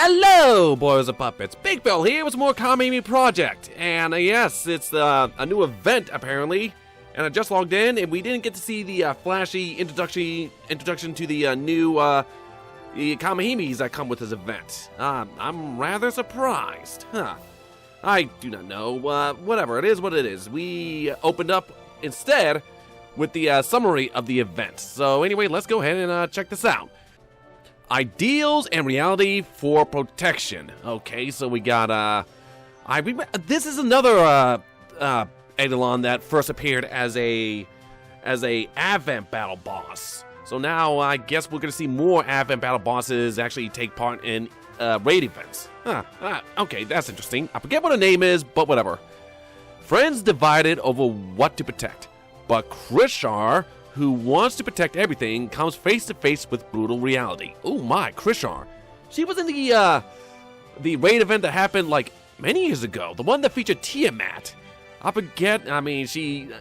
Hello, boys and puppets. Big Bill here with more Kamihime project. And yes, it's a new event, apparently. And I just logged in, and we didn't get to see the flashy introduction to the new the Kamihimes that come with this event. I'm rather surprised. I do not know. Whatever, it is what it is. We opened up instead with the summary of the event. So anyway, let's go ahead and check this out. Ideals and reality for protection. Okay, so we got this is another Eidolon that first appeared as a Advent battle boss. So now I guess we're gonna see more Advent battle bosses actually take part in raid events. Okay, that's interesting. I forget what her name is, but whatever. Friends divided over what to protect, but Krishar, who wants to protect everything, comes face to face with brutal reality. Oh my, Krishar. She was in the raid event that happened like many years ago, the one that featured Tiamat. I forget, I mean,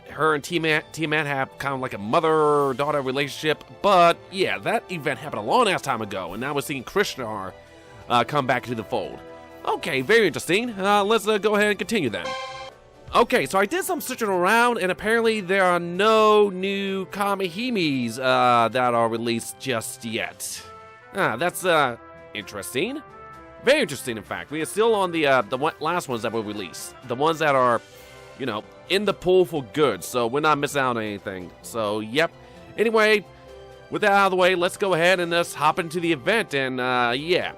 her and Tiamat have kind of like a mother-daughter relationship, but yeah, that event happened a long ass time ago, and now we're seeing Krishnar come back to the fold. Okay, very interesting. Let's go ahead and continue then. Okay, so I did some searching around, and apparently there are no new Kamihimes that are released just yet. That's interesting. Very interesting, in fact. We are still on the last ones that were released. The ones that are, you know, in the pool for good, so we're not missing out on anything. So, yep. Anyway, with that out of the way, let's go ahead and just hop into the event, and yeah.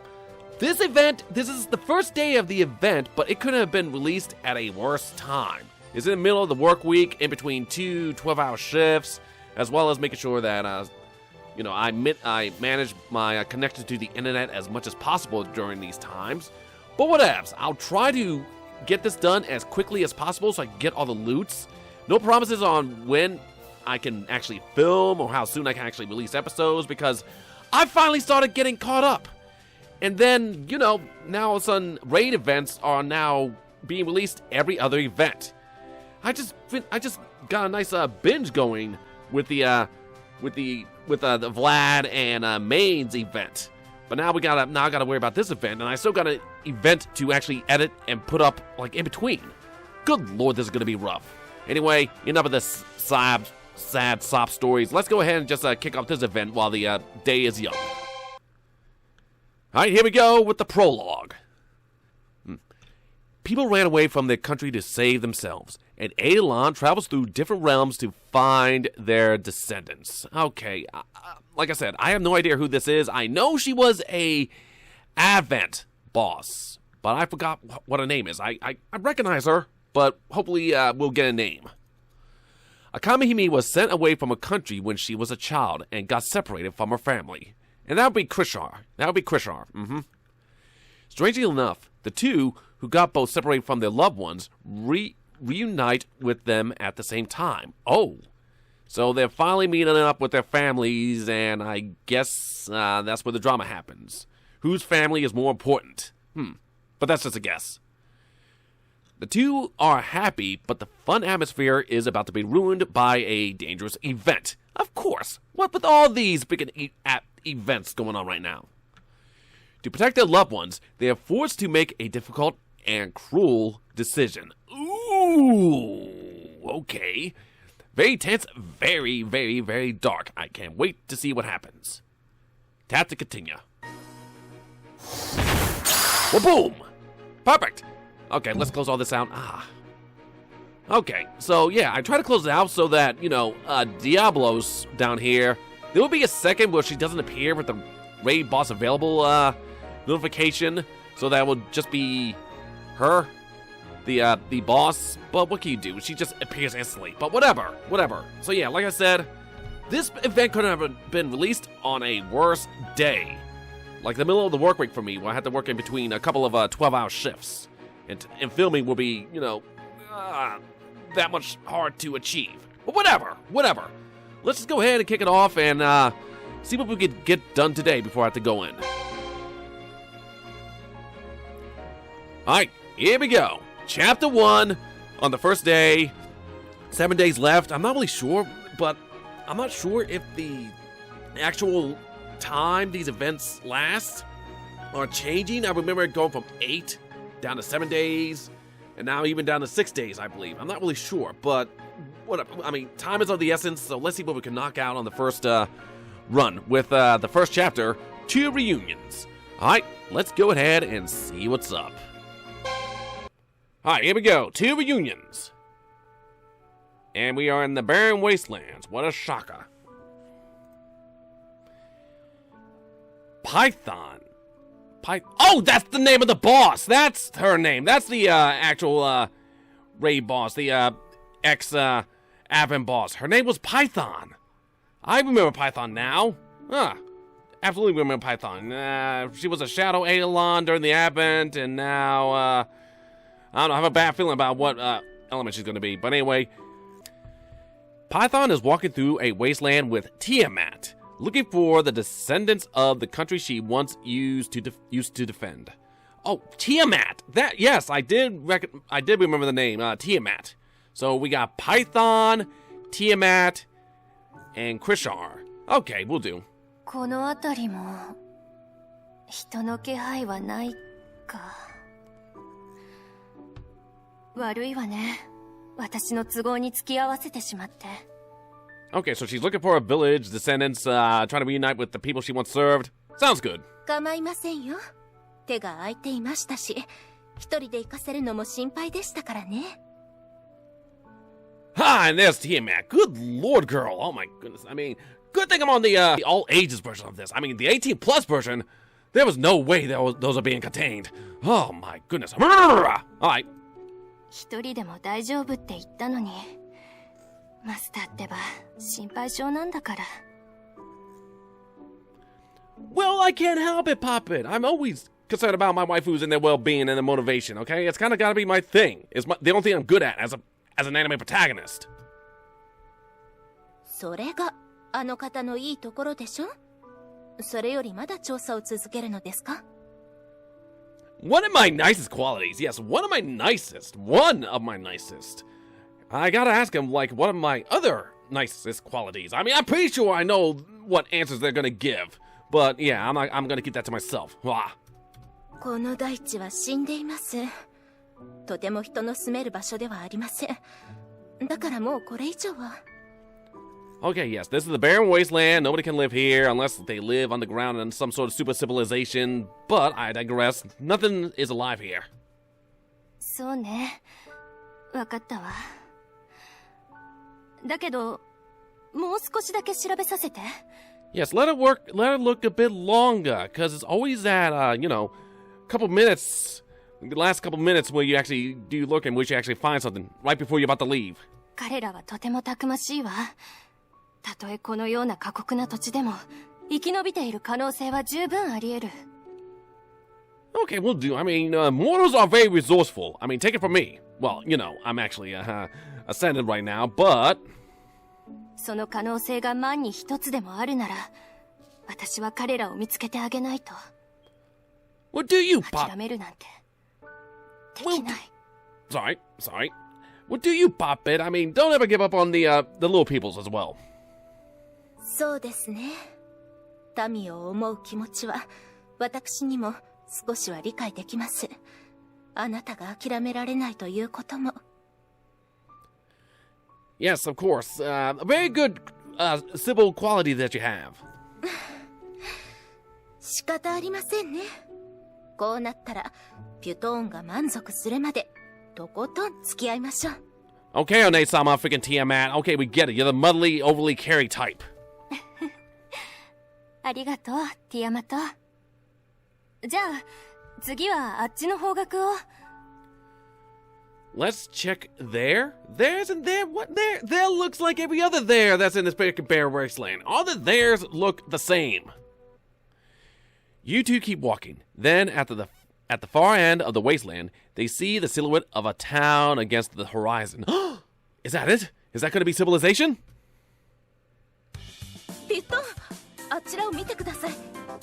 This is the first day of the event, but it couldn't have been released at a worse time. It's in the middle of the work week, in between 2 12-hour shifts, as well as making sure that, you know, I manage my connection to the internet as much as possible during these times. But whatevs, I'll try to get this done as quickly as possible so I can get all the loots. No promises on when I can actually film or how soon I can actually release episodes, because I finally started getting caught up. And then, you know, now all of a sudden, raid events are now being released every other event. I just got a nice binge going with the Vlad and Main's event. But now I gotta worry about this event, and I still got an event to actually edit and put up like in between. Good lord, this is gonna be rough. Anyway, enough of this sad sob stories. Let's go ahead and just kick off this event while the day is young. Alright, here we go with the prologue. People ran away from their country to save themselves, and Eidolon travels through different realms to find their descendants. Okay, like I said, I have no idea who this is. I know she was a Advent boss, but I forgot what her name is. I recognize her, but hopefully we'll get a name. A Kamihime was sent away from a country when she was a child and got separated from her family. And that would be Krishar. Strangely enough, the two, who got both separated from their loved ones, reunite with them at the same time. Oh, so they're finally meeting up with their families, and I guess that's where the drama happens. Whose family is more important? But that's just a guess. The two are happy, but the fun atmosphere is about to be ruined by a dangerous event. Of course, what with all these big events going on right now? To protect their loved ones, they are forced to make a difficult and cruel decision. Ooh, okay. Very tense, very, very, very dark. I can't wait to see what happens. Tap to continue. Well, boom! Perfect! Okay, let's close all this out. Okay, so yeah, I try to close it out so that, you know, Diablos down here, there will be a second where she doesn't appear with the raid boss available notification, so that will just be her, the boss. But what can you do? She just appears instantly. But whatever. So yeah, like I said, this event couldn't have been released on a worse day. Like the middle of the work week for me, where I had to work in between a couple of 12-hour shifts. And filming will be, you know, that much hard to achieve. But whatever. Let's just go ahead and kick it off and see what we could get done today before I have to go in. Alright, here we go. Chapter 1 on the first day. 7 days left. I'm not really sure, but I'm not sure if the actual time these events last. are changing. I remember it going from 8 down to 7 days, and now even down to 6 days, I believe. I'm not really sure, but time is of the essence, so let's see what we can knock out on the first run with the first chapter, 2 reunions. Alright, let's go ahead and see what's up. Alright, here we go, 2 reunions. And we are in the barren wastelands. What a shocker. Python. Oh, that's the name of the boss. That's her name. That's the actual raid boss, the ex-admin boss. Her name was Python. I remember Python now. Absolutely remember Python. She was a Shadow Aelon during the Advent, and now, I don't know, I have a bad feeling about what element she's going to be. But anyway, Python is walking through a wasteland with Tiamat, looking for the descendants of the country she once used to defend. Oh, Tiamat! Yes, I did remember the name, Tiamat. So we got Python, Tiamat, and Krishar. Okay, we'll do. この辺りも人の気配はないか。悪いわね。私の都合に付き合わせてしまって。Okay, so she's looking for a village, descendants, trying to reunite with the people she once served. Sounds good. 構いませんよ。手が空いていましたし、一人で行かせるのも心配でしたからね。Ah, and there's Tiamat. Good lord, girl. Oh my goodness. I mean, good thing I'm on the all ages version of this. I mean, the 18 plus version, there was no way those are being contained. Oh my goodness. Alright. 一人でも大丈夫って言ったのに。マスターってば心配性なんだから。Well, I can't help it, Poppet. I'm always concerned about my waifus and their well-being and their motivation, okay? It's kind of got to be my thing. It's the only thing I'm good at as an anime protagonist. それがあの方のいいところでしょ？それよりまだ調査を続けるのですか？ One of my nicest qualities. Yes, one of my nicest. One of my nicest. I gotta ask him, like, what are my other nicest qualities? I mean, I'm pretty sure I know what answers they're gonna give. But, yeah, I'm gonna keep that to myself. この大地は死んでいます。とても人の住める場所ではありません。だからもうこれ以上は。Okay, yes, this is the barren wasteland. Nobody can live here unless they live underground in some sort of super civilization. But I digress. Nothing is alive here. そうね。わかったわ。だけど、もう少しだけ調べさせて。Yes, let it look a bit longer, because it's always that, couple minutes, the last couple minutes where you actually do look and where you actually find something right before you're about to leave. 彼らはとてもたくましいわ。たとえこのような過酷な土地でも、生き延びている可能性は十分あり得る。Okay, we'll do. I mean, mortals are very resourceful. I mean, take it from me. Well, I'm actually, ascended right now, but... その可能性が万に一つでもあるなら、私は彼らを見つけてあげないと。What do you, Pop? 諦めるなんて、できない。Sorry. What do you, Pop-It? I mean, don't ever give up on the little peoples as well. そうですね。民を思う気持ちは、私にも少しは理解できます。あなたが諦められないということも。Yes, of course. A very good civil quality that you have. 仕方ありませんね。こうなったら、ピュトーンが満足するまで、とことん付き合いましょう。Okay, One-sama, freaking Tiamat. Okay, we get it. You're the muddly, overly carry type. ありがとう、ティアマト。じゃあ、次はあっちの方角を。Let's check there. There's and there. What there? There looks like every other there that's in this freaking bear wasteland. All the theirs look the same. You two keep walking. Then, at the far end of the wasteland, they see the silhouette of a town against the horizon. Is that it? Is that going to be civilization? ピットン、あちらを見てください。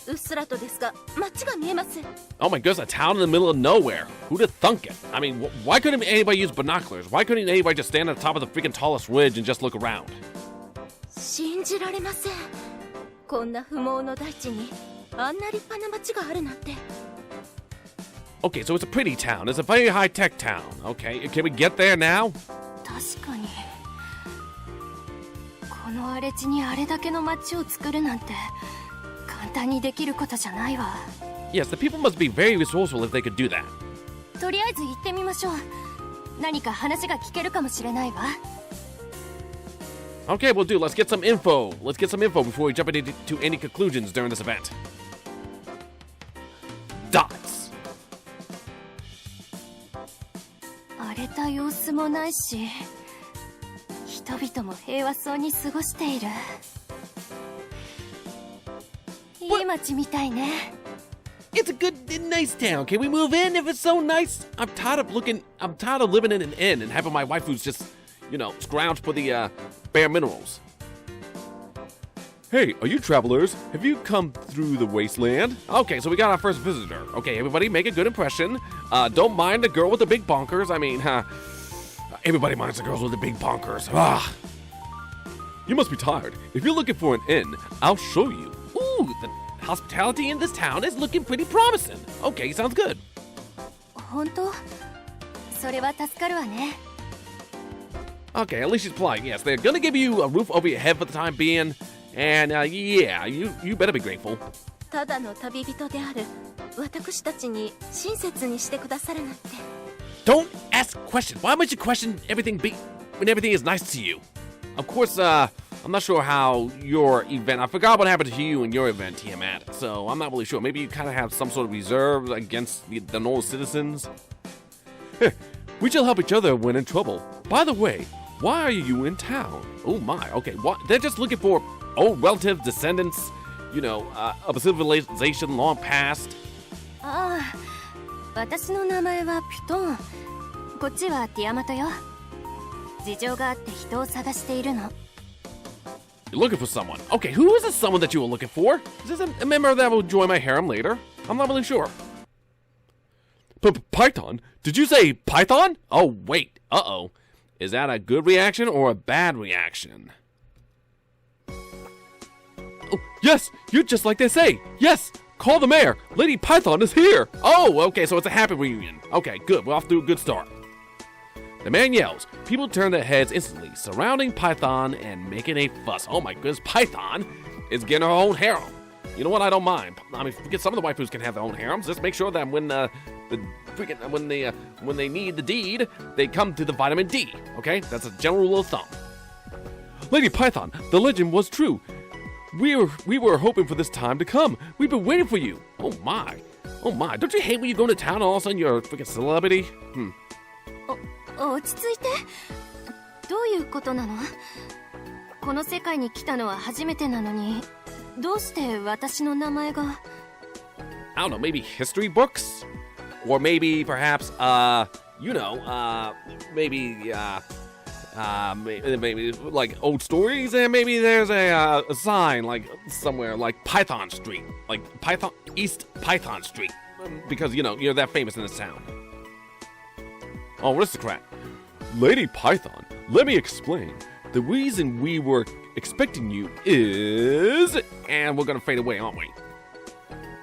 うっすらとですが、街が見えます。Oh my goodness, a town in the middle of nowhere. Who'd have thunk it? I mean, why couldn't anybody use binoculars? Why couldn't anybody just stand on the top of the freaking tallest ridge and just look around? 信じられません。こんな不毛の大地に、あんな立派な街があるなんて。Okay, so it's a pretty town. It's a very high-tech town. Okay, can we get there now? 確かにこの荒れ地にあれだけの街を作るなんて簡単にできることじゃないわ。 Yes, the people must be very resourceful if they could do that. とりあえず行ってみましょう。何か話が聞けるかもしれないわ。 Okay, we'll do. Let's get some info. Let's get some info before we jump into any conclusions during this event. Dots. 荒れた様子もないし、人々も平和そうに過ごしている。いい街みたいね。 It's a good, nice town. Can we move in if it's so nice? I'm tired of living in an inn and having my waifus just, scrounge for the bare minerals. Hey, are you travelers? Have you come through the wasteland? Okay, so we got our first visitor. Okay, everybody make a good impression. Don't mind the girl with the big bonkers. I mean, everybody minds the girls with the big bonkers. Ah. You must be tired. If you're looking for an inn, I'll show you. Ooh, the hospitality in this town is looking pretty promising. Okay, sounds good. 本当？それは助かるわね。 Okay, at least she's polite. Yes, they're gonna give you a roof over your head for the time being. And, yeah, you better be grateful. ただの旅人である私たちに親切にしてくださるなんて。 Don't ask questions. Why must you question everything when everything is nice to you? Of course, I'm not sure how your event... I forgot what happened to you in your event, Tiamat. So I'm not really sure. Maybe you kind of have some sort of reserve against the normal citizens. We shall help each other when in trouble. By the way, why are you in town? Oh my, okay. What? They're just looking for old relatives, descendants, of a civilization long past. ああ、私の名前はピュトン。こっちはティアマトよ。事情があって人を探しているの。 You're looking for someone. Okay, who is this someone that you were looking for? Is this a member that will join my harem later? I'm not really sure. Python? Did you say Python? Oh, wait. Uh-oh. Is that a good reaction or a bad reaction? Oh, yes! You're just like they say! Yes! Call the mayor! Lady Python is here! Oh, okay, so it's a happy reunion. Okay, good. We're off to a good start. The man yells. People turn their heads instantly, surrounding Python and making a fuss. Oh my goodness, Python is getting her own harem. You know what? I don't mind. I mean, forget some of the waifus can have their own harems. Just make sure that when when they need the deed, they come to the vitamin D. Okay, that's a general rule of thumb. Lady Python, the legend was true. We were hoping for this time to come. We've been waiting for you. Oh my. Don't you hate when you go to town and all of a sudden you're a freaking celebrity? 落ち着いて。どういうことなの？この世界に来たのは初めてなのに、どうして私の名前が？ I don't know, maybe history books? Or maybe perhaps, maybe like old stories, and maybe there's a sign like somewhere like Python Street, like East Python Street, because you're that famous in this town. Oh, aristocrat. Lady Python, let me explain. The reason we were expecting you is... And we're gonna fade away, aren't we?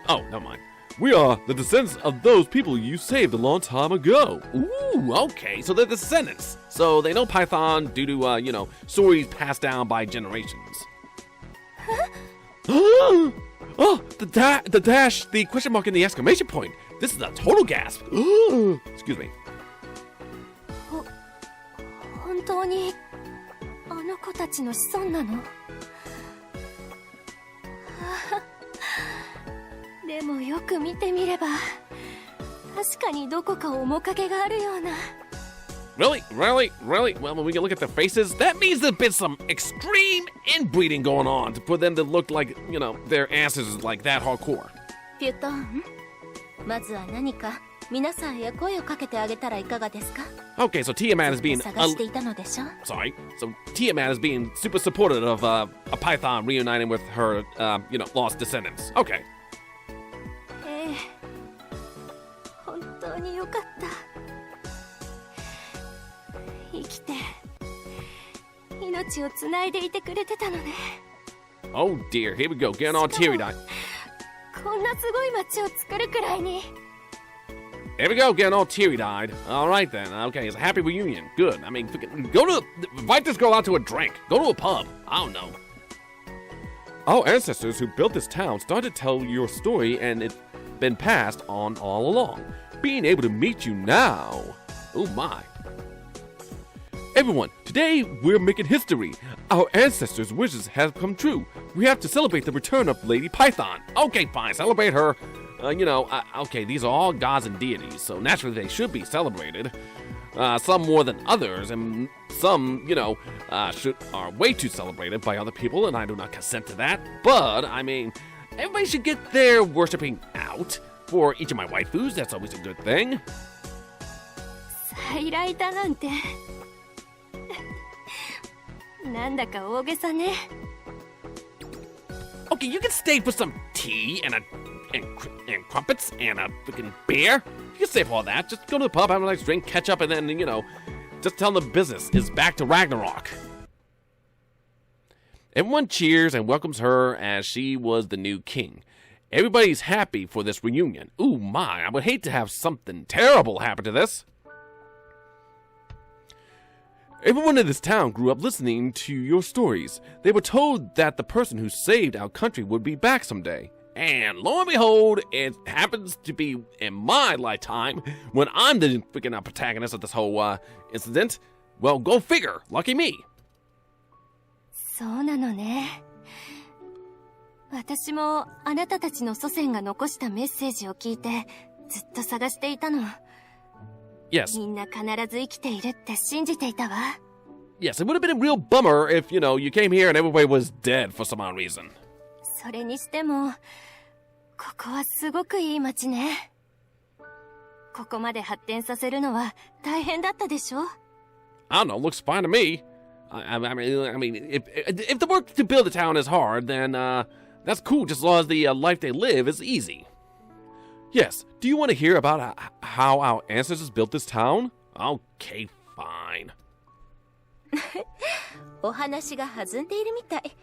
Oh, never mind. We are the descendants of those people you saved a long time ago. Ooh, okay, so they're descendants. So they know Python due to, stories passed down by generations. Oh, the dash, the question mark, and the exclamation point. This is a total gasp. Excuse me. 本当にあの子たちの子孫なの？でもよく見てみれば確かにどこか面影があるような。 Really? Well, when we can look at their faces, that means there's been some extreme inbreeding going on for them to look like, their ancestors like that hardcore. ピュトン、まずは何か皆さんへ声をかけてあげたらいかがですか？ Okay, so Tiamat is being... 探していたのでしょ？ Sorry. So Tiamat is being super supportive of a Python reuniting with her, lost descendants. Okay. ええ、本当によかった。生きて命をつないでいてくれてたのね。 Oh dear, here we go. Getting all teary-eyed. こんなすごい街を作るくらいに。There we go, getting all teary-eyed. All right then. Okay, it's a happy reunion. Good. I mean, invite this girl out to a drink. Go to a pub. I don't know. Our ancestors who built this town started to tell your story, and it's been passed on all along. Being able to meet you now. Oh my. Everyone, today we're making history. Our ancestors' wishes have come true. We have to celebrate the return of Lady Python. Okay, fine, celebrate her. Okay, these are all gods and deities, so naturally they should be celebrated. Some more than others, and some, are way too celebrated by other people, and I do not consent to that. But, I mean, everybody should get their worshipping out. For each of my waifus, that's always a good thing. 再来だなんてなんだか大げさね Okay, you can stay for some tea and crumpets and a freaking beer. You can stay for all that. Just go to the pub, have a nice drink, catch up, and then, just tell them the business is back to Ragnarok. Everyone cheers and welcomes her as she was the new king. Everybody's happy for this reunion. Ooh my, I would hate to have something terrible happen to this. Everyone in this town grew up listening to your stories. They were told that the person who saved our country would be back someday. And lo and behold, it happens to be in my lifetime when I'm the freaking protagonist of this whole incident. Well, go figure. Lucky me. そうなのね私もあなたたちの祖先が残したメッセージを聞いてずっと探していたの Yes. みんな必ず生きているって信じていたわ Yes, it would have been a real bummer if, you came here and everybody was dead for some odd reason. それにしてもここはすごくいい街ねここまで発展させるのは大変だったでしょ I don't know, looks fine to me. I mean, if the work to build a town is hard, then that's cool just as long as the life they live is easy. Yes, do you want to hear about how our ancestors built this town? Okay, fine. お話が弾んでいるみたい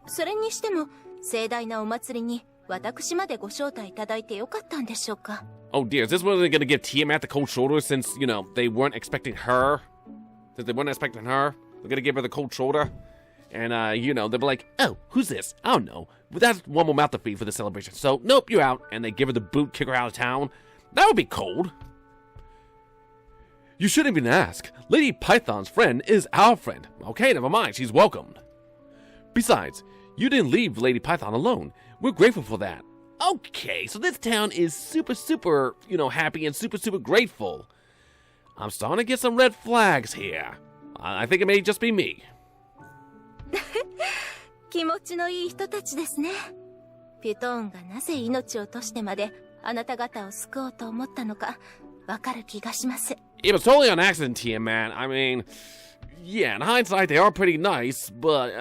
それにしても盛大なお祭りに私までご招待いただいてよかったんでしょうか Oh dear, is this where they're gonna give Tiamat the cold shoulder since, they weren't expecting her? Since they weren't expecting her, they're gonna give her the cold shoulder? And, they'll be like, oh, who's this? I don't know. But that's one more mouth to feed for the celebration. So, nope, you're out. And they give her the boot, kick her out of town. That would be cold. You shouldn't even ask. Lady Python's friend is our friend. Okay, never mind. She's welcomed. Besides, you didn't leave Lady Python alone. We're grateful for that. Okay, so this town is super, super, happy and super, super grateful. I'm starting to get some red flags here. I think it may just be me. 気持ちのいい人たちですねピュトーンがなぜ命を落としてまであなた方を救おうと思ったのかわかる気がします It was totally an accident, Tiamat. I mean, yeah, in hindsight, they are pretty nice, but,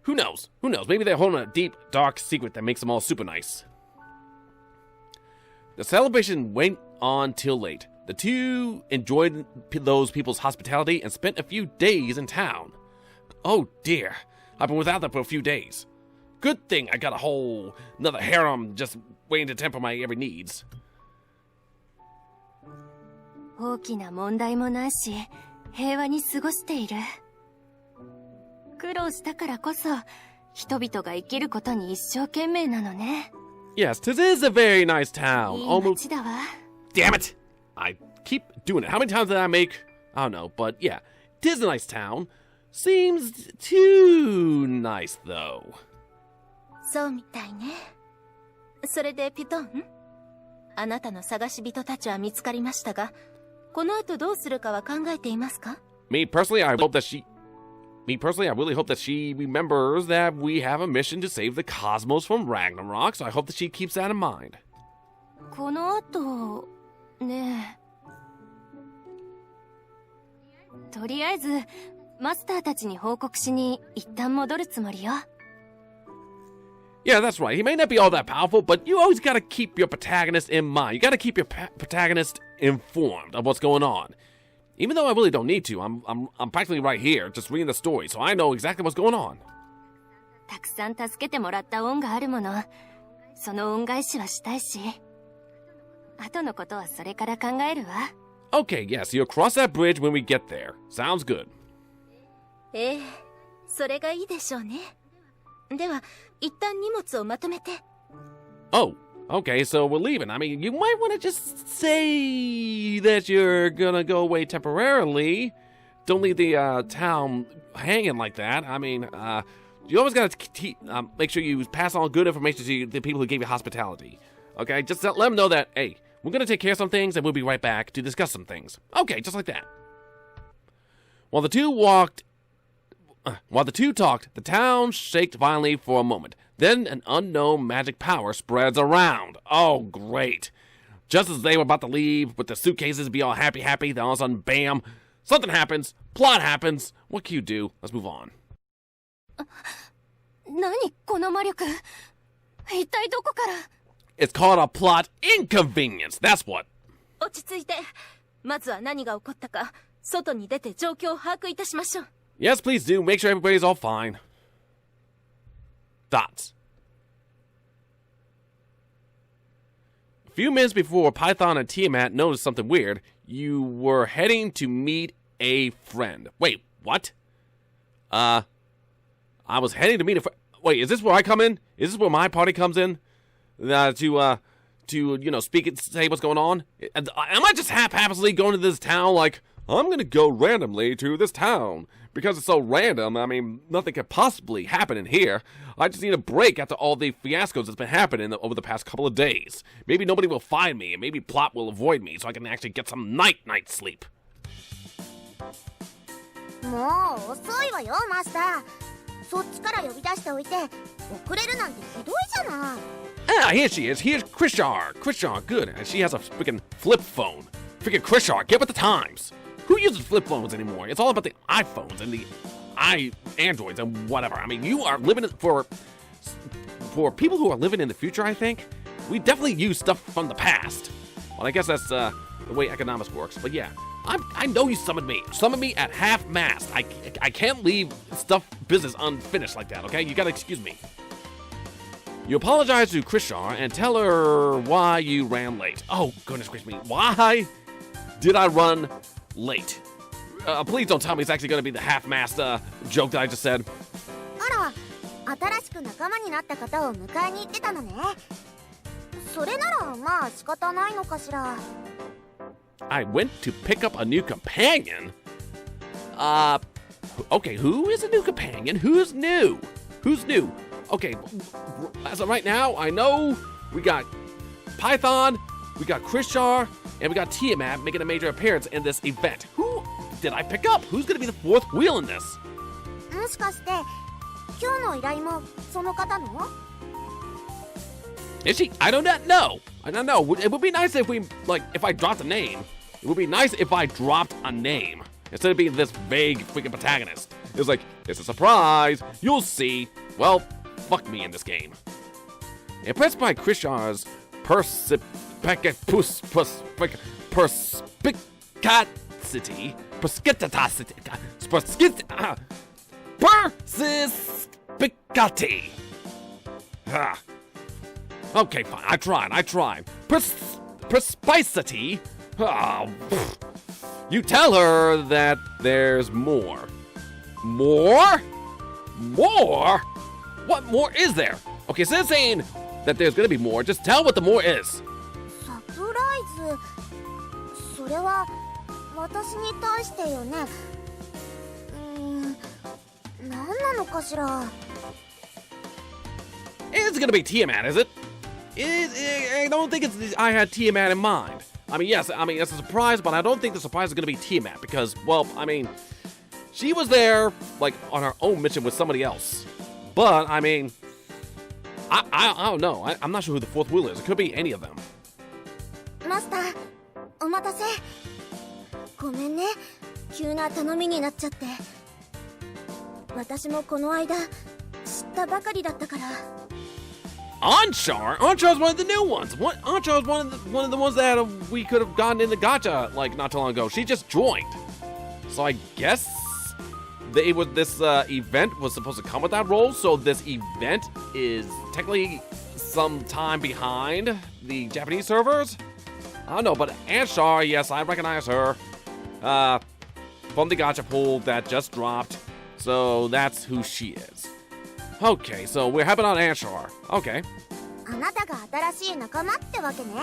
who knows? Who knows? Maybe they're holding a deep, dark secret that makes them all super nice. The celebration went on till late. The two enjoyed those people's hospitality and spent a few days in town. Oh dear, I've been without them for a few days. Good thing I got another harem just waiting to temper my every needs. 大きな問題もないし平和に過ごしている苦労したからこそ人々が生きることに一生懸命なのね Yes, this is a very nice town. いい街だわ Damn it! I keep doing it. How many times did I make? I don't know, but yeah, it is a nice town. Seems too nice, though. そうみたいねそれでピュトンあなたの探し人たちは見つかりましたがこの後どうするかは考えていますか Me personally, I really hope that she remembers that we have a mission to save the cosmos from Ragnarok, so I hope that she keeps that in mind. この後ねえとりあえずマスターたちに報告しに一旦戻るつもりよ Yeah, that's right. He may not be all that powerful, but you always gotta keep your protagonist in mind. You gotta keep your protagonist informed of what's going on. Even though I really don't need to, I'm practically right here, just reading the story, so I know exactly what's going on. たくさん助けてもらった恩があるものその恩返しはしたいし後のことはそれから考えるわ。Okay, yes, you'll cross that bridge when we get there. Sounds good. ええ、それがいいでしょうね。では、一旦荷物をまとめて。Oh, okay, so we're leaving. I mean, you might want to just say that you're gonna go away temporarily. Don't leave the town hanging like that. I mean, you always gotta make sure you pass on good information to the people who gave you hospitality. Okay, just let them know that, hey, we're gonna take care of some things and we'll be right back to discuss some things. Okay, just like that. While the two talked, the town shook violently for a moment. Then an unknown magic power spreads around. Oh, great. Just as they were about to leave with the suitcases, be all happy, then all of a sudden, bam, something happens, plot happens. What can you do? Let's move on. 何この魔力。一体どこから。 It's called a plot inconvenience. That's what. 落ち着いて。まずは何が起こったか、外に出て状況を把握いたしましょう。 Yes, please do. Make sure everybody's all fine. Dots. A few minutes before Python and Tiamat noticed something weird, you were heading to meet a friend. Wait, what? I was heading to meet a friend. Wait, is this where I come in? Is this where my party comes in? To speak and say what's going on? Am I just haphazardly going to this town like, I'm going to go randomly to this town? Because it's so random, I mean, nothing could possibly happen in here. I just need a break after all the fiascos that's been happening over the past couple of days. Maybe nobody will find me, and maybe Plot will avoid me, so I can actually get some night sleep. もう遅いわよ、マスター。そっちから呼び出しておいて、遅れるなんてひどいじゃない。 Ah, here she is. Here's Krishar. Krishar, good. And she has a freaking flip phone. Freaking Krishar, get with the times. Who uses flip phones anymore? It's all about the iPhones and the Androids and whatever. I mean, you are living for people who are living in the future, I think. We definitely use stuff from the past. Well, I guess that's the way economics works. But yeah, I know you summoned me. Summoned me at half-mast. I can't leave stuff business unfinished like that, okay? You gotta excuse me. You apologize to Krishar and tell her why you ran late. Oh, goodness gracious me. Why did I run late? Please don't tell me it's actually going to be the half-mast joke that I just said. あら、新しく仲間になった方を迎えに行ってたのね。それならまあ仕方ないのかしら。I went to pick up a new companion? Okay, who is a new companion? Who's new? Who's new? Okay, as of right now, I know we got Python, we got Krishar, and we got Tiamat making a major appearance in this event. Who did I pick up? Who's gonna be the fourth wheel in this? もしかして今日の依頼もその方の？ Is she? I do not know. I don't know. It would be nice if if I dropped a name. It would be nice if I dropped a name instead of being this vague freaking protagonist. It was like, it's a surprise. You'll see. Well, fuck me in this game. Impressed by Krishar's perspicacity. Okay, fine. I tried. Perspicacity. You tell her that there's more. More? More? What more is there? Okay, instead of saying that there's gonna be more, just tell what the more is. サプライズ。それは私に対してよね。何なのかしら。It's gonna be Tiamat, is it? I don't think I had Tiamat in mind. I mean, yes, it's a surprise, but I don't think the surprise is gonna be Tiamat because, well, I mean, she was there, on her own mission with somebody else. But, I mean, I don't know. I'm not sure who the fourth wheel is. It could be any of them. マスター、お待たせ。ごめんね。急な頼みになっちゃって。私もこの間、知ったばかりだったから。Anshar? Anshar's one of the new ones. Anshar's one of the ones that we could have gotten in the gacha not too long ago. She just joined. So I guess this event was supposed to come with that role. So this event is technically some time behind the Japanese servers. I don't know, but Anshar, yes, I recognize her. From the gacha pool that just dropped. So that's who she is. Okay, so we're helping on Anshar. Okay. あなたが新しい仲間ってわけね。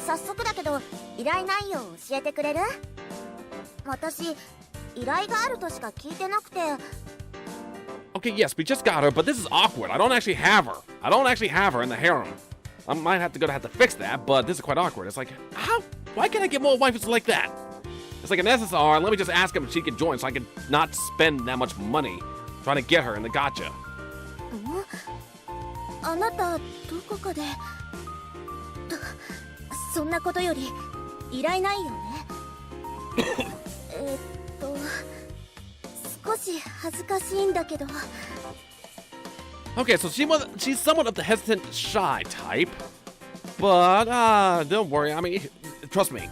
早速だけど依頼内容を教えてくれる？私依頼があるとしか聞いてなくて。 Okay, yes, we just got her, but this is awkward. I don't actually have her. I don't actually have her in the harem. I might have to fix that, but this is quite awkward. It's like, how? Why can't I get more waifus like that? It's like an SSR, and let me just ask him if she can join so I can not spend that much money trying to get her in the gacha. あなたどこかでそんなことより依頼内容ね。少し恥ずかしいんだけど。 Okay, so she's somewhat of the hesitant, shy type, but don't worry. I mean, trust me.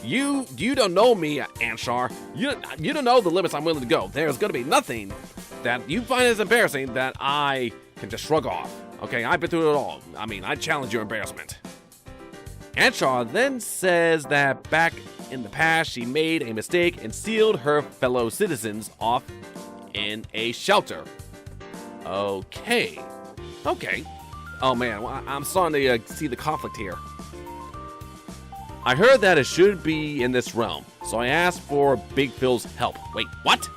You don't know me, Anshar. You don't know the limits I'm willing to go. There's gonna be nothing that you find as embarrassing that I can just shrug off. Okay, I've been through it all. I mean, I challenge your embarrassment. Anshar then says that back in the past, she made a mistake and sealed her fellow citizens off in a shelter. Okay. Oh man, well, I'm starting to see the conflict here. I heard that it should be in this realm, so I asked for Big Phil's help. Wait, what?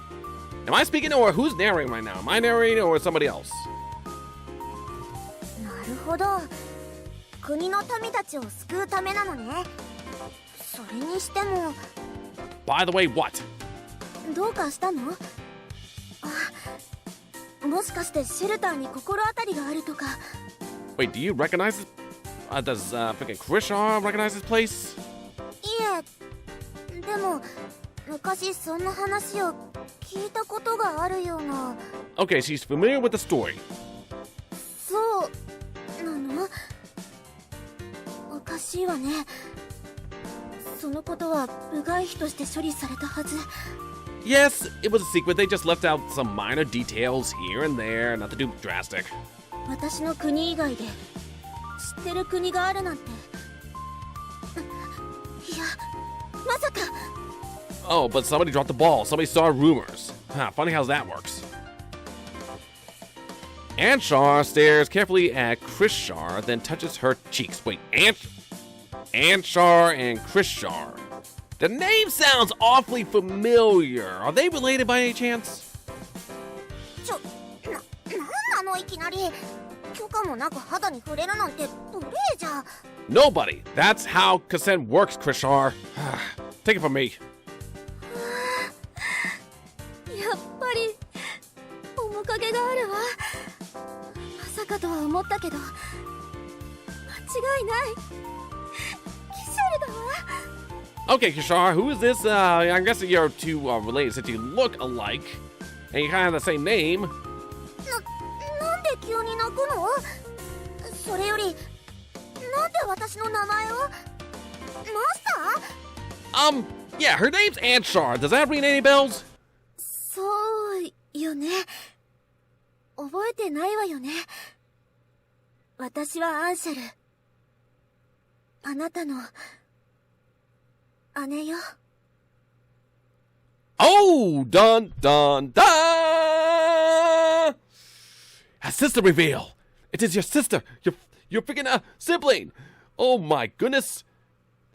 Am I speaking or who's narrating right now? Am I narrating or somebody else? なるほど。国の民たちを救うためなのね。それにしても。 By the way, what? どうかしたの？もしかしてシェルターに心当たりがあるとか。 Wait, do you recognize this? Does freaking Krishar recognize this place? いえ、でも昔そんな話を聞いたことがあるような。 Okay, she's familiar with the story. そうなの？おかしいわね。そのことは部外費として処理されたはず。 Yes, it was a secret. They just left out some minor details here and there, nothing too drastic. 私の国以外で知ってる国があるなんて。いや、まさか。 Oh, but somebody dropped the ball. Somebody started rumors. Huh, funny how that works. Anshar stares carefully at Krishar, then touches her cheeks. Wait, Anshar and Krishar. The name sounds awfully familiar. Are they related by any chance? なんなのいきなり。許可もなく肌に触れるなんて無礼じゃ。 Nobody. That's how consent works, Krishar. Take it from me. やっぱり面影があるわ。まさかとは思ったけど間違いない。キシャルだわ。 Okay, Krishar, who is this? I'm guessing you're two related since you look alike. And you kind of have the same name. なんで急に泣くの？それよりなんで私の名前を？マスター？ Yeah, her name's Anshar. Does that ring any bells? そうよね。覚えてないわよね。私はアンシェル。あなたの姉よ。 Oh, dun dun dun! A sister reveal. It is your sister, your freaking sibling. Oh my goodness.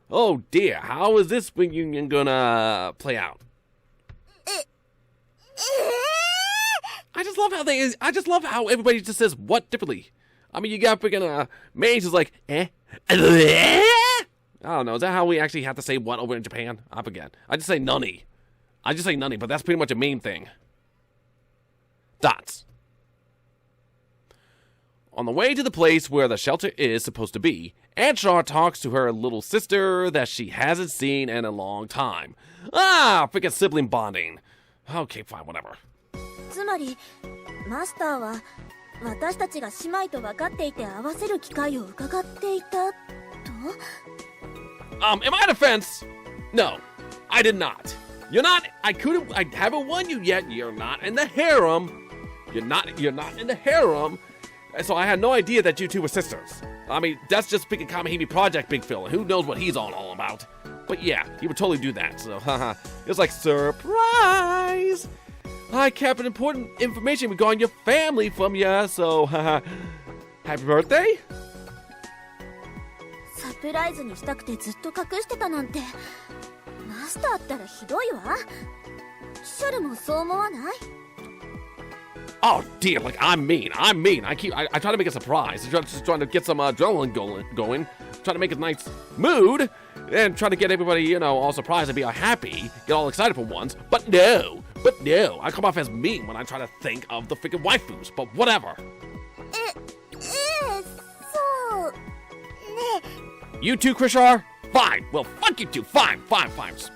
Oh dear, how is this reunion gonna play out? I just love how everybody just says what differently. I mean, you got freaking Mage is like I don't know. Is that how we actually have to say what over in Japan? I forget. I just say nunny. But that's pretty much a meme thing. Dots. On the way to the place where the shelter is supposed to be, Anshar talks to her little sister that she hasn't seen in a long time. Freaking sibling bonding. Okay, fine, whatever. つまりマスターは私たちが姉妹と分かっていて合わせる機会を伺っていたと？ In my defense, no, I did not. You're not. I haven't won you yet. You're not in the harem. You're not in the harem. So I had no idea that you two were sisters. I mean, that's just freaking Kamihime Project, Big Phil. Who knows what he's all about? But yeah, he would totally do that. So, haha. It's like, surprise! I kept an important information regarding your family from ya, so, haha. Happy birthday? サプライズにしたくてずっと隠してたなんてマスターったらひどいわ。キシャルもそう思わない？ Oh dear, like I'm mean. I try to make a surprise. Just trying to get some adrenaline going. Trying to make a nice mood and try to get everybody, you know, all surprised and be all happy, get all excited for once. But no, I come off as mean when I try to think of the freaking waifus. But whatever. そうね。 You too, Krishar? Fine. Well, fuck you two. Fine.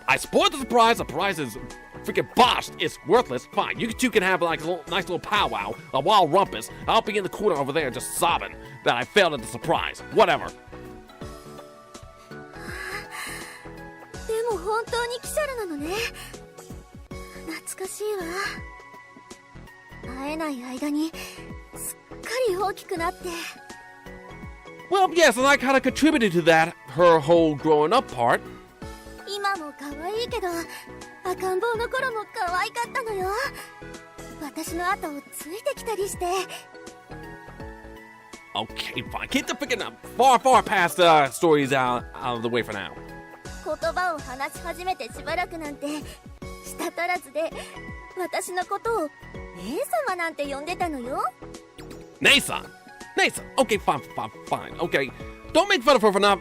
I spoiled the surprise. The prize is freaking botched. It's worthless. Fine. You two can have like a nice little powwow, a wild rumpus. I'll be in the corner over there just sobbing that I failed at the surprise. Whatever. でも本当にキシャルなのね。懐かしいわ。会えない間にすっかり大きくなって。 Well, yes, and I kind of contributed to that, her whole growing up part. 今も可愛いけど、赤ん坊の頃も可愛かったのよ。私の後をついてきたりして。 Okay, fine. Keep the freaking far past stories out of the way for now. 言葉を話し始めてしばらくなんて舌足らずで私のことを姉様なんて呼んでたのよ。 Nathan. Okay, fine. Okay, don't make fun of her for not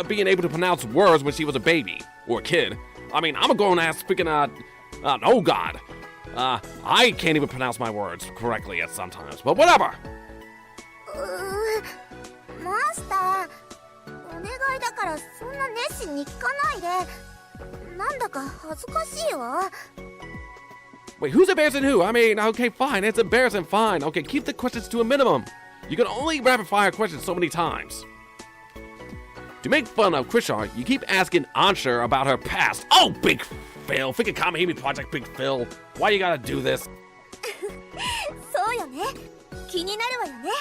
being able to pronounce words when she was a baby or a kid. I mean, I'm a grown-ass freaking oh god. I can't even pronounce my words correctly yet sometimes, but whatever. マスター、お願いだからそんな熱心に聞かないで。なんだか恥ずかしいわ。 Wait, who's embarrassing who? I mean, okay, fine, it's embarrassing, fine. Okay, keep the questions to a minimum. You can only rapid-fire questions so many times. To make fun of Krishar, you keep asking Ansher about her past. Oh, Big Phil, freaking Kamihime Project, Big Phil. Why you gotta do this? そうよね。気になるわよね。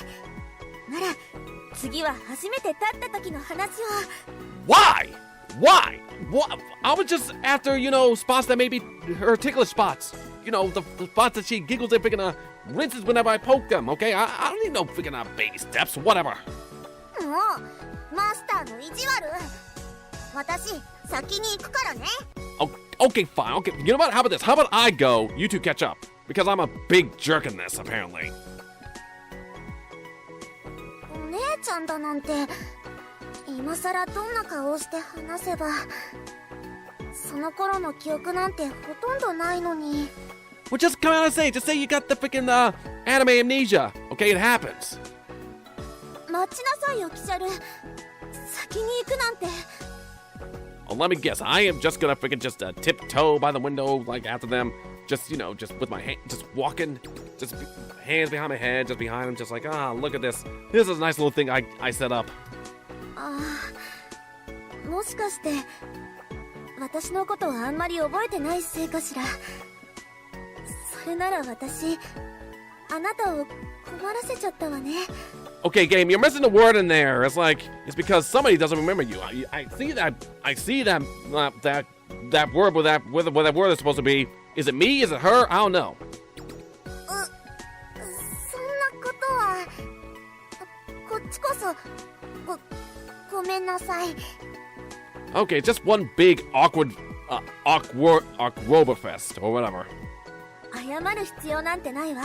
なら、次は初めて立った時の話を。 Why? What? I was just after, you know, spots that may be her ticklish spots. You know, the spots that she giggles and freaking rinses whenever I poke them, okay? I don't need no freaking baby steps, whatever. もう、マスターの意地悪。私、先に行くからね。 Okay, fine. Okay, you know what? How about this? How about I go, you two catch up? Because I'm a big jerk in this, apparently. お姉ちゃんだなんて、今さらどんな顔をして話せば、その頃の記憶なんてほとんどないのに。 Well, just come out and say it. Just say you got the freaking anime amnesia. Okay, it happens. 待ちなさいよ、キシャル。先に行くなんて。 Oh, let me guess. I am just gonna freaking just tiptoe by the window, like after them. Just, you know, just with my hand, just walking, just hands behind my head, just behind them, just like, look at this. This is a nice little thing I set up. もしかして私のことはあんまり覚えてないせいかしら。それなら私あなたを困らせちゃったわね。 Okay, game, you're missing a word in there. It's like it's because somebody doesn't remember you. I see that word where that word is supposed to be. Is it me? Is it her? I don't know. そんなことはこっちこそごめんなさい。 Okay, just one big Oktoberfest or whatever. 謝る必要なんてないわ。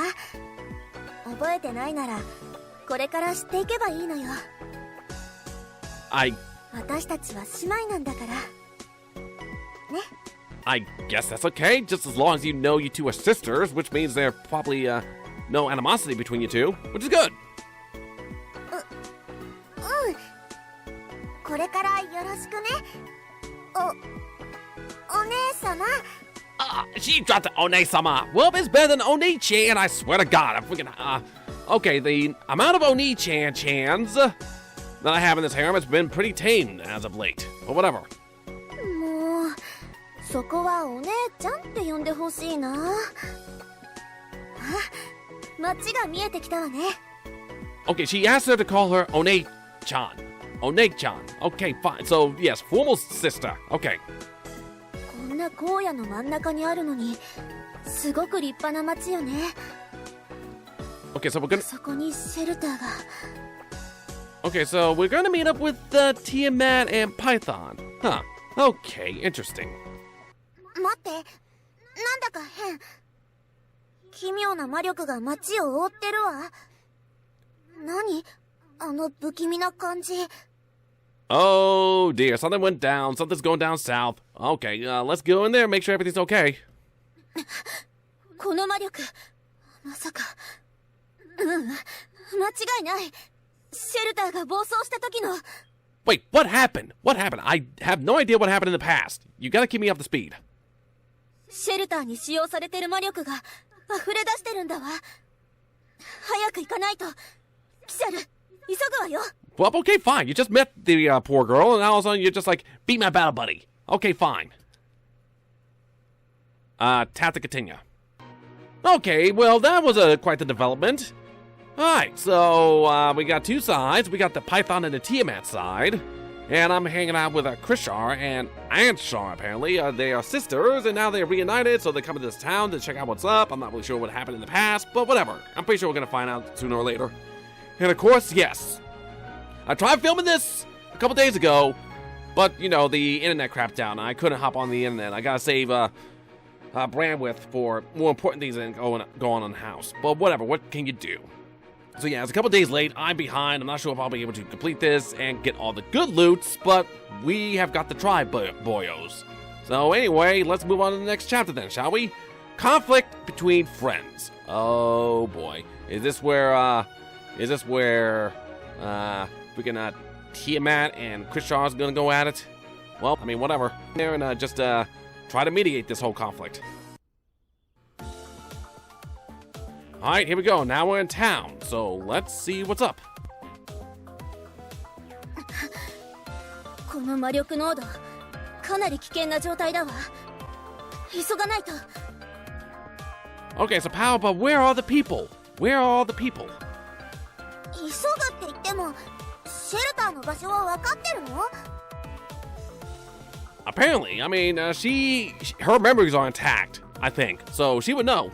覚えてないならこれから知っていけばいいのよ。私たちは姉妹なんだから。ね。 I guess that's okay, just as long as you know you two are sisters, which means there's probably no animosity between you two, which is good. これからよろしくね。お姉様。 She dropped the One-sama. Well, it's better than Oni-chan, I swear to God. I'm freaking, okay, the amount of Oni-chan-chans that I have in this harem has been pretty tame as of late, but whatever. もう、そこはお姉ちゃんって呼んでほしいな。街が見えてきたわね。 Okay, she asked her to call her Onake-chan. Onake-chan. Okay, fine. So, yes, formal sister. Okay. こんな荒野の真ん中にあるのにすごく立派な町よね。 Okay, so we're gonna... そこにシェルターが。 Okay, so we're gonna meet up with Tiamat and Python. Huh. Okay, interesting. 待って、なんだか変。奇妙な魔力が街を覆ってるわ。何あの不気味な感じ。 Oh dear, something went down. Something's going down south. Okay, let's go in there and make sure everything's okay. この魔力、まさか。間違いない。シェルターが暴走した時の。 Wait, what happened? What happened? I have no idea what happened in the past. You gotta keep me up to speed. シェルターに使用されてる魔力が溢れ出してるんだわ。早く行かないと。キシャル、急ぐわよ。 Well, okay, fine. You just met the poor girl, and all of a sudden you're just like, beat my battle buddy. Okay, fine. Tap to continue. Okay, well, that was quite the development. Alright, so we got two sides. We got the Python and the Tiamat side. And I'm hanging out with Krishar and Anshar, apparently. They are sisters, and now they're reunited, so they're coming to this town to check out what's up. I'm not really sure what happened in the past, but whatever. I'm pretty sure we're going to find out sooner or later. And of course, yes. I tried filming this a couple days ago, but, you know, the internet crapped out, and I couldn't hop on the internet. I gotta save bandwidth for more important things than go on in the house. But whatever, what can you do? So yeah, it's a couple days late, I'm behind, I'm not sure if I'll be able to complete this and get all the good loots, but we have got to try, boyos. So anyway, let's move on to the next chapter then, shall we? Conflict between friends. Oh boy. Is this where freaking Tiamat and Krishar's gonna go at it? Well, I mean, whatever. There and just try to mediate this whole conflict. Alright, here we go. Now we're in town, so let's see what's up. この魔力濃度、かなり危険な状態だわ。急がないと。 Okay, so Pal, but where are the people? Where are all the people? 急ぐって言っても、シェルターの場所は分かってるの？ Apparently, I mean, her memories are intact, I think, so she would know.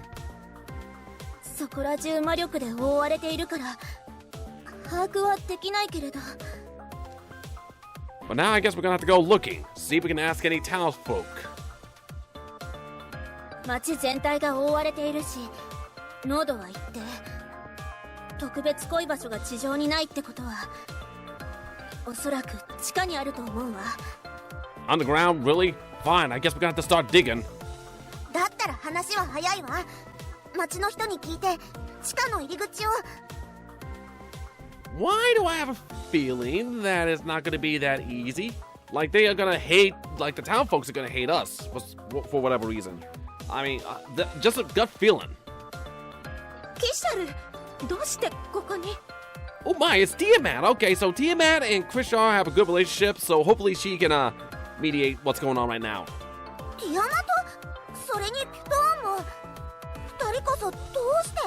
そこら中魔力で覆われているから把握はできないけれど。 But now I guess we're gonna have to go looking, see if we can ask any townsfolk. 街全体が覆われているし、濃度は一定。特別濃い場所が地上にないってことは、おそらく地下にあると思うわ。 Underground, really? Fine, I guess we're gonna have to start digging. だったら話は早いわ。街の人に聞いて地下の入り口を。 Why do I have a feeling that it's not gonna be that easy? Like they are gonna hate, like the town folks are gonna hate us for whatever reason. I mean, just a gut feeling. キシャル、どうしてここに？ Oh my, it's Tiamat. Okay, so Tiamat and Krishar have a good relationship, so hopefully she can mediate what's going on right now. ティアマト？それにピトーンも。二人こそどうして？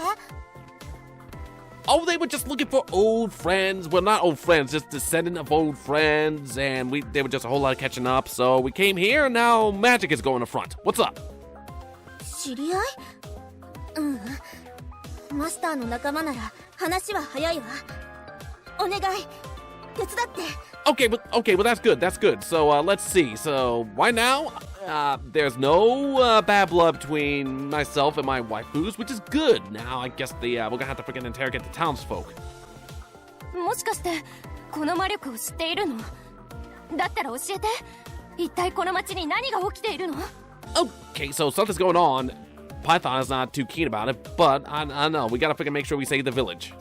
Oh, they were just looking for old friends. Well, not old friends, just descendant of old friends, and they were just a whole lot of catching up. So we came here, and now magic is going to front. What's up? 知り合い？マスターの仲間なら話は早いわ。お願い、手伝って。 Okay, well that's good. That's good. So let's see. So right now, there's no bad blood between myself and my waifus, which is good. Now I guess we're gonna have to freaking interrogate the townsfolk. もしかしてこの魔力を知っているの？だったら教えて。一体この町に何が起きているの？ Okay, so something's going on. Python is not too keen about it, but I know we gotta freaking make sure we save the village.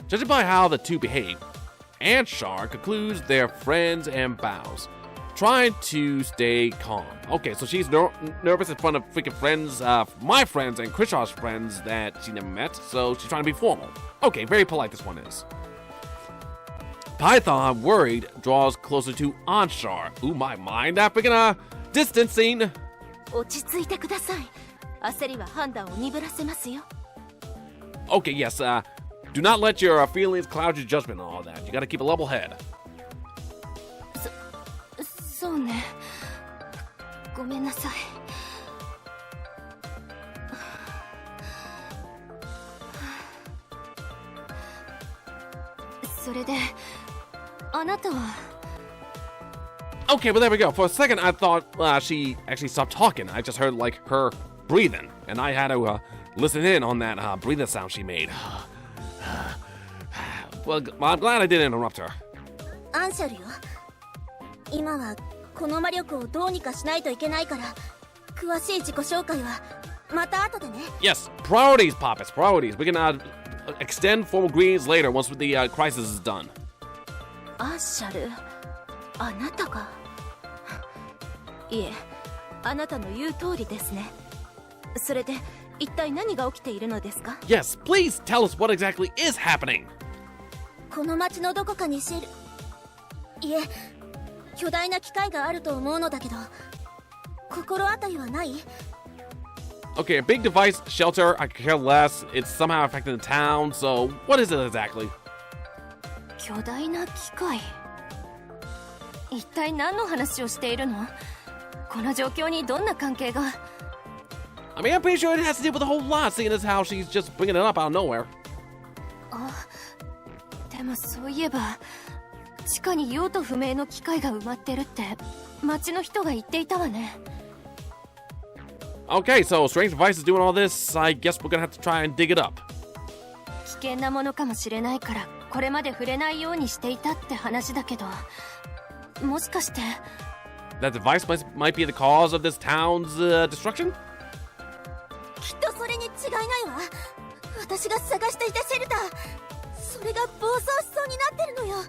Judging by how the two behave, Anshar concludes they're friends and bows, trying to stay calm. Okay, so she's nervous in front of freaking friends, my friends and Krishar's friends that she never met, so she's trying to be formal. Okay, very polite this one is. Python, worried, draws closer to Anshar. Ooh, my mind, that freaking distancing. 落ち着いてください。焦りは判断を鈍らせますよ。 Okay, yes, Do not let your feelings cloud your judgment and all that. You gotta keep a level head. そうね。ごめんなさい。それで、あなたは。Okay, well there we go. For a second, I thought she actually stopped talking. I just heard like her breathing, and I had to listen in on that breathing sound she made. Well, I'm glad I didn't interrupt her. アンシャルよ。今はこの魔力をどうにかしないといけないから、詳しい自己紹介はまた後でね。Yes, priorities, Poppets, priorities. We can extend formal greetings later once the crisis is done. アンシャル、あなたが。いえ、あなたの言う通りですね。それで、一体何が起きているのですか？ Yes, please tell us what exactly is happening. この町のどこかにいえ、巨大な機械があると思うのだけど、心当たりはない？ Okay, a big device, shelter, I could care less. It's somehow affecting the town, so what is it exactly? 巨大な機械。一体何の話をしているの？この状況にどんな関係が？ I mean, I'm pretty sure it has to do with a whole lot, seeing as how she's just bringing it up out of nowhere. あ、でもそういえば、地下に用途不明の機械が埋まってるって町の人が言っていたわね。Okay, so strange device is doing all this. I guess we're gonna have to try and dig it up. 危険なものかもしれないから、これまで触れないようにしていたって話だけど、もしかして。That device might be the cause of this town's destruction? きっとそれに違いないわ。私が探していたシェルター、それが暴走しそうになってるのよ。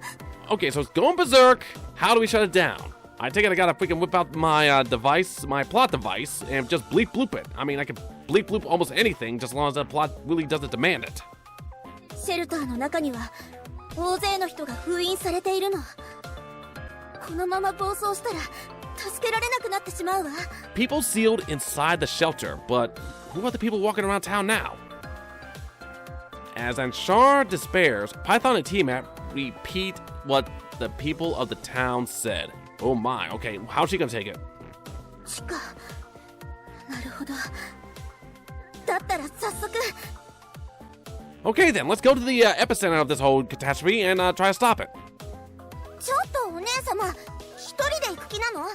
Okay, so it's going berserk. How do we shut it down? I take it I gotta freaking whip out my device, my plot device, and just bleep bloop it. I mean, I can bleep bloop almost anything just as long as that plot really doesn't demand it. シェルターの中には大勢の人が封印されているの。このまま暴走したら助けられなくなってしまうわ。People sealed inside the shelter, but who are the people walking around town now? As Anshar despairs, Python and Tiamat repeat what the people of the town said. Oh my, okay, how's she gonna take it? 地下。なるほど。だったら早速。Okay then, let's go to the epicenter of this whole catastrophe and try to stop it. ちょっとお姉様、一人で行く気なの？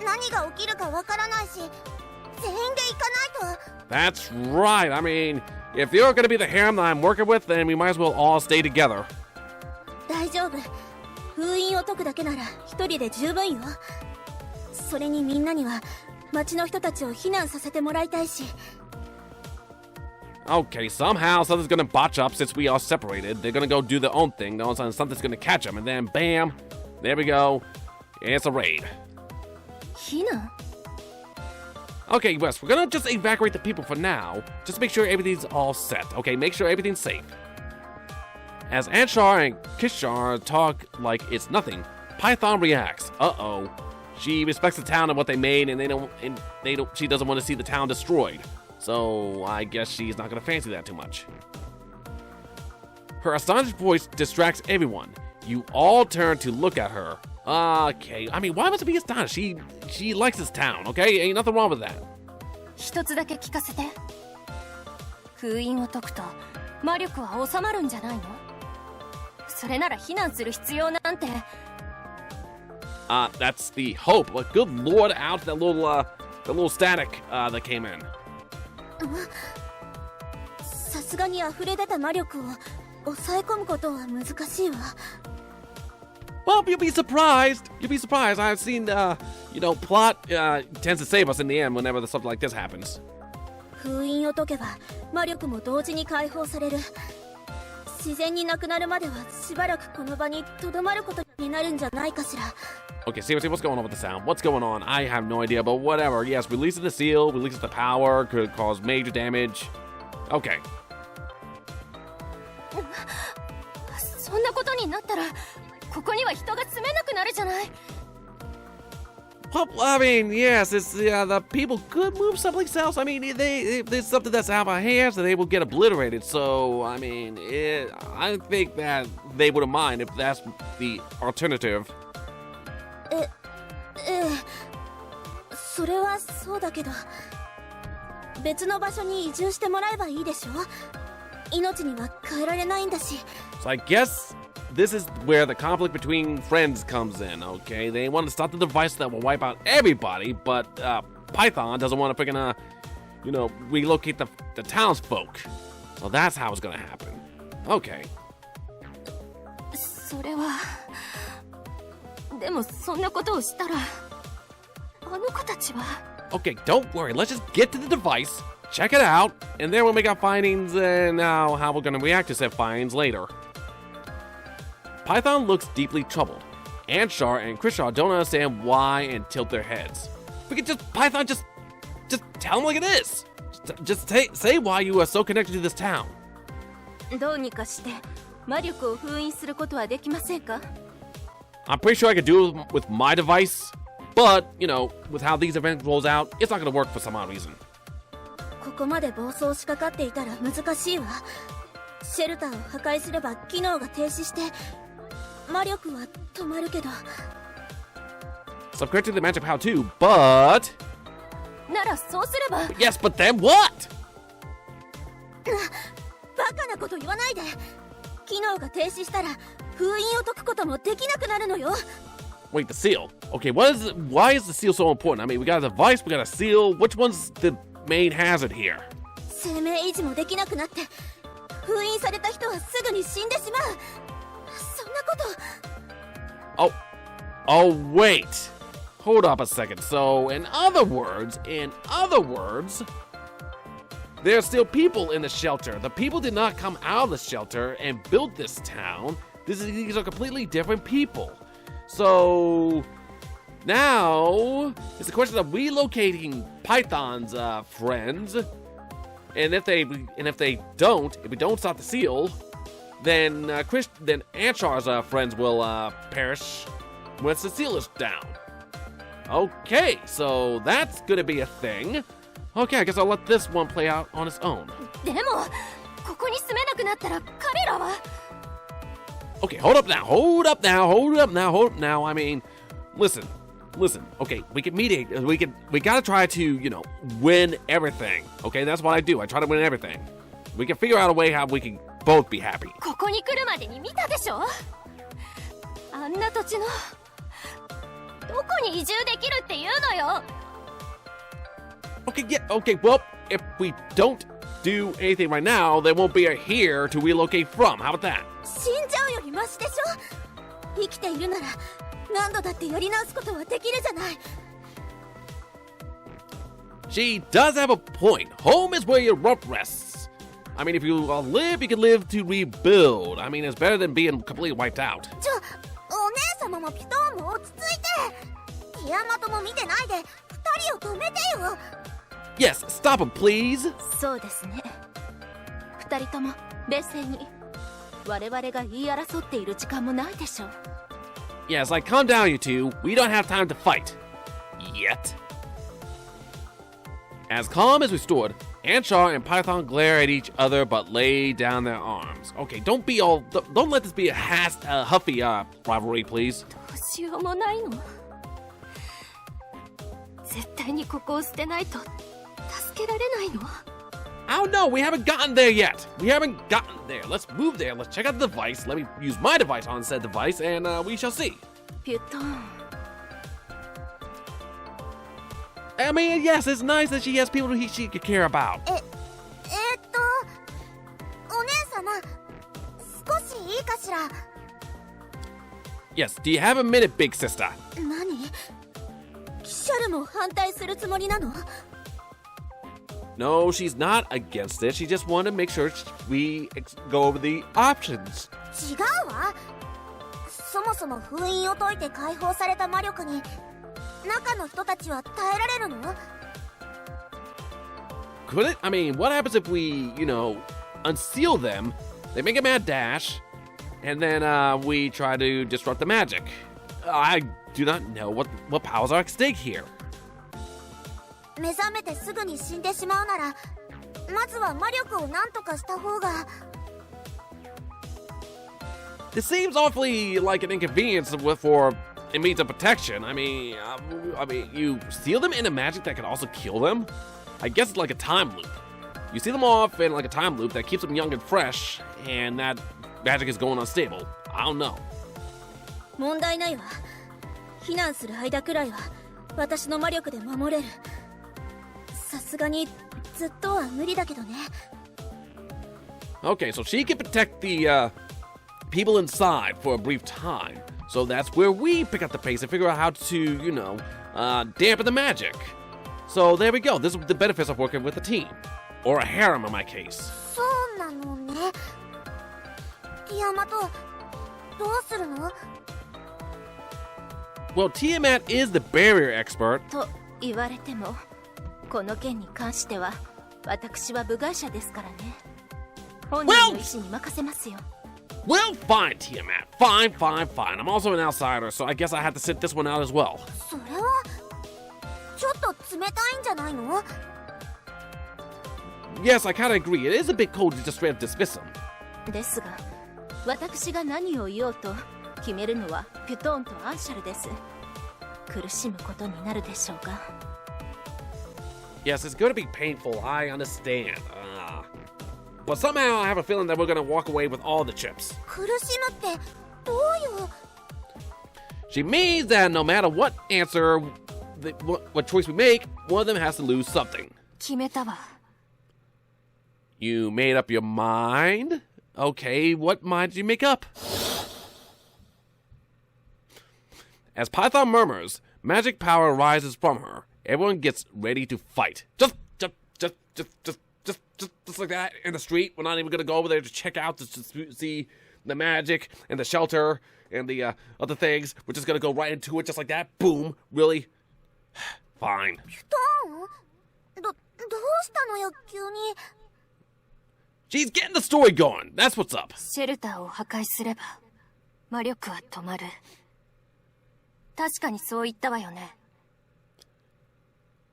何が起きるかわからないし、全員で行かないと。That's right, I mean, if you're gonna be the harem that I'm working with, then we might as well all stay together. 大丈夫。封印を解くだけなら一人で十分よ。それにみんなには町の人たちを避難させてもらいたいし。Okay, somehow something's gonna botch up since we are separated. They're gonna go do their own thing, all of a sudden something's gonna catch them, and then bam, there we go. It's a raid. 避難？ Okay, Wes, we're gonna just evacuate the people for now. Just make sure everything's all set. Okay, make sure everything's safe. As Anshar and Kishar talk like it's nothing, Python reacts. Uh-oh. She respects the town and what they made, and she doesn't want to see the town destroyed. So I guess she's not gonna fancy that too much. Her astonished voice distracts everyone. You all turn to look at her. Okay, I mean, why must it be astonished? She likes this town, okay? Ain't nothing wrong with that. 一つだけ聞かせて。封印を解くと魔力は収まるんじゃないの？それなら避難する必要なんて。That's the hope. But good lord, out that little static that came in. さすがに溢れ出た魔力を抑え込むことは難しいわ。Well, you'll be surprised. You'll be surprised. I've seen, plot tends to save us in the end whenever something like this happens. 封印を解けば魔力も同時に解放される。自然になくなるまではしばらくこの場に留まることになるんじゃないかしら。Okay, seriously, what's going on with the sound? What's going on? I have no idea, but whatever. Yes, releasing the seal, releases the power, could cause major damage. Okay. そんなことになったら、ここには人が住めなくなるじゃない。Well, I mean, yes, it's the people could move someplace else. I mean, if there's something that's out of our hands, then they will get obliterated. So, I mean, I think that they wouldn't mind if that's the alternative. それはそうだけど、別の場所に移住してもらえばいいでしょ。命には変えられないんだし。So I guess this is where the conflict between friends comes in, okay? They want to stop the device that will wipe out everybody, but Python doesn't want to freaking, relocate the townsfolk. So that's how it's gonna happen. Okay. それは。でもそんなことをしたら、あの子たちは。Okay, don't worry. Let's just get to the device, check it out, and then we'll make our findings and now how we're gonna react to said findings later. Python looks deeply troubled. Anshar and Krishaw don't understand why and tilt their heads. We could Python, just tell them like it is. Just say why you are so connected to this town. どうにかして魔力を封印することはできませんか？ I'm pretty sure I could do it with my device, but, with how these events rolls out, it's not gonna work for some odd reason. ここまで暴走しかかっていたら難しいわ。シェルターを破壊すれば機能が停止して魔力は止まるけど。Subcorrecting the magic power too, but... ならそうすれば。 Yes, but then what? バカなこと言わないで。機能が停止したら封印を解くこともできなくなるのよ。 Wait, the seal. Okay, why is the seal so important? I mean, we got a device, we got a seal. Which one's the main hazard here? 生命維持もできなくなって封印された人はすぐに死んでしまう。そんなこと。 Oh, wait. Hold up a second. So, in other words, there's still people in the shelter. The people did not come out of the shelter and build this town. These are completely different people. So, now, it's a question of relocating Python's friends. And if we don't stop the seal, then Anshar's friends will perish once the seal is down. Okay, so that's gonna be a thing. Okay, I guess I'll let this one play out on its own. でもここに住めなくなったら彼らは。 Okay, hold up now. I mean, listen. Okay, we can mediate. We gotta try to, win everything. Okay, that's what I do. I try to win everything. We can figure out a way how we can both be happy. ここに来るまでに見たでしょ。あんな土地のどこに移住できるっていうのよ。 Okay, yeah, okay, well, if we don't do anything right now, there won't be a here to relocate from. How about that? 死んじゃうよりマシでしょ。生きているなら何度だってやり直すことはできるじゃない。 She does have a point. Home is where your rough rests. I mean, if you live, you can live to rebuild. I mean, it's better than being completely wiped out. お姉様もピトーンも落ち着いて。ティアマトも見てないで二人を止めてよ。 Yes, stop him, please. そうですね。二人とも冷静に。我々が言い争っている時間もないでしょう。 Yes, like, calm down, you two. We don't have time to fight. Yet. As calm as restored, Anshar and Python glare at each other but lay down their arms. Okay, don't let this be a huffy rivalry, please. どうしようもないの。絶対にここを捨てないと助けられないの。 Oh no, we haven't gotten there yet. Let's move there. Let's check out the device. Let me use my device on said device, and we shall see. ピュトン。 I mean, yes, it's nice that she has people she could care about. お姉様、少しいいかしら。 Yes, do you have a minute, big sister? 何？キシャルも反対するつもりなの？ No, she's not against it. She just wanted to make sure we go over the options. 違うわ。そもそも封印を解いて解放された魔力に中の人たちは耐えられるの？ Could it? I mean, what happens if we, unseal them, they make a mad dash, and then we try to disrupt the magic? I do not know what powers are at stake here. 目覚めてすぐに死んでしまうならまずは魔力を何とかした方が This seems awfully like an inconvenience for a means of protection. I mean, you seal them in a magic that can also kill them? I guess it's like a time loop. You seal them off in like a time loop that keeps them young and fresh, and that magic is going unstable. I don't know. 問題ないわ避難する間くらいは私の魔力で守れるさすがにずっとは無理だけどね Okay, so she can protect the people inside for a brief time. So that's where we pick up the pace and figure out how to, you know, dampen the magic. So there we go. This is the benefits of working with a team. Or a harem in my case. そうなのねティアマトどうするの Well, Tiamat is the barrier expert. と言われてもこの件に関しては私は部外者ですからね本人の意思に任せますよ Well, fine, Tiamat. Fine. I'm also an outsider, so I guess I have to sit this one out as well. それはちょっと冷たいんじゃないの Yes, I kind of agree. It is a bit cold to just straight up dismiss him. ですが私が何を言おうと決めるのはピュトーンとアンシャルです苦しむことになるでしょうか Yes, it's going to be painful. I understand. But somehow I have a feeling that we're going to walk away with all the chips. 苦しむってどういう She means that no matter what answer, what choice we make, one of them has to lose something. 決めたわ You made up your mind? Okay, what mind did you make up? As Python murmurs, magic power rises from her. Everyone gets ready to fight. Just like that in the street. We're not even gonna go over there to check out to see the magic and the shelter and the other things. We're just gonna go right into it just like that. Boom. Really? Fine. ピュトーンどうしたのよ急に She's getting the story going. That's what's up. シェルターを破壊すれば魔力は止まる確かにそう言ったわよね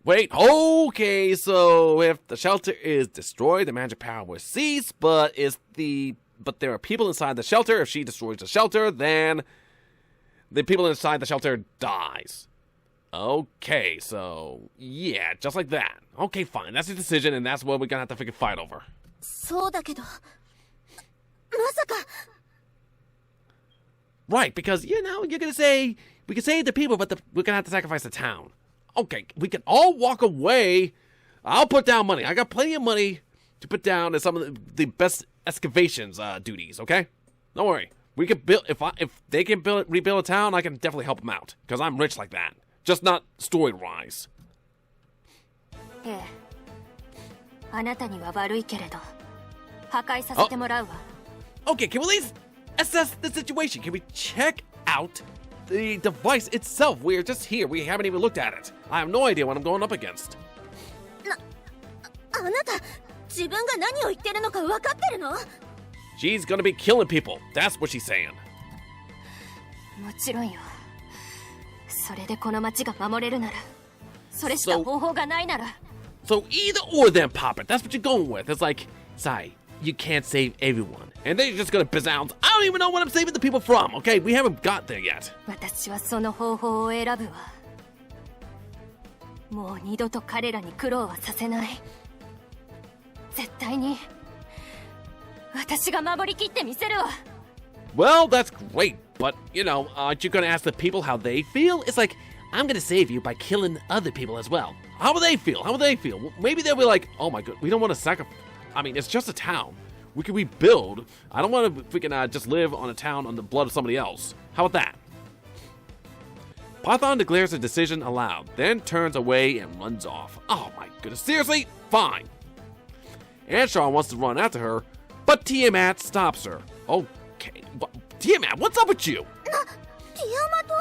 Wait, okay, so if the shelter is destroyed, the magic power will cease, but there are people inside the shelter. If she destroys the shelter, then the people inside the shelter dies. Okay, so yeah, just like that. Okay, fine, that's the decision, and that's what we're gonna have to freaking fight over. そうだけどまさか Right, because, you know, you're gonna say, we can save the people, but we're gonna have to sacrifice the town. Okay, we can all walk away. I'll put down money. I got plenty of money to put down as some of the best excavations duties, okay? Don't worry. We can build, if they can rebuild a town, I can definitely help them out. Because I'm rich like that. Just not story-wise. ええあなたには悪いけれど破壊させてもらうわ Okay, can we at least assess the situation? Can we check out the device itself? We're just here. We haven't even looked at it. I have no idea what I'm going up against. あなた自分が何を言ってるのか分かってるの She's gonna be killing people. That's what she's saying. もちろんよそれでこの町が守れるならそれしか方法がないなら So either or then, Pop it. That's what you're going with. It's like, sorry, you can't save everyone. And then you're just gonna bizzounce. I don't even know what I'm saving the people from, okay? We haven't got there yet. 私はその方法を選ぶわもう二度と彼らに苦労はさせない絶対に私が守りきってみせるわ Well, that's great, but, you know, aren't you gonna ask the people how they feel? It's like, I'm gonna save you by killing other people as well. How will they feel? How will they feel? Well, maybe they'll be like, oh my god, we don't want to sacrifice. I mean, it's just a town. We can rebuild. I don't want to freaking just live on a town on the blood of somebody else. How about that? Python declares a decision aloud, then turns away and runs off. Oh my goodness, seriously? Fine. Anshaw wants to run after her, but Tiamat stops her. Okay, Tiamat, what's up with you? ティアマト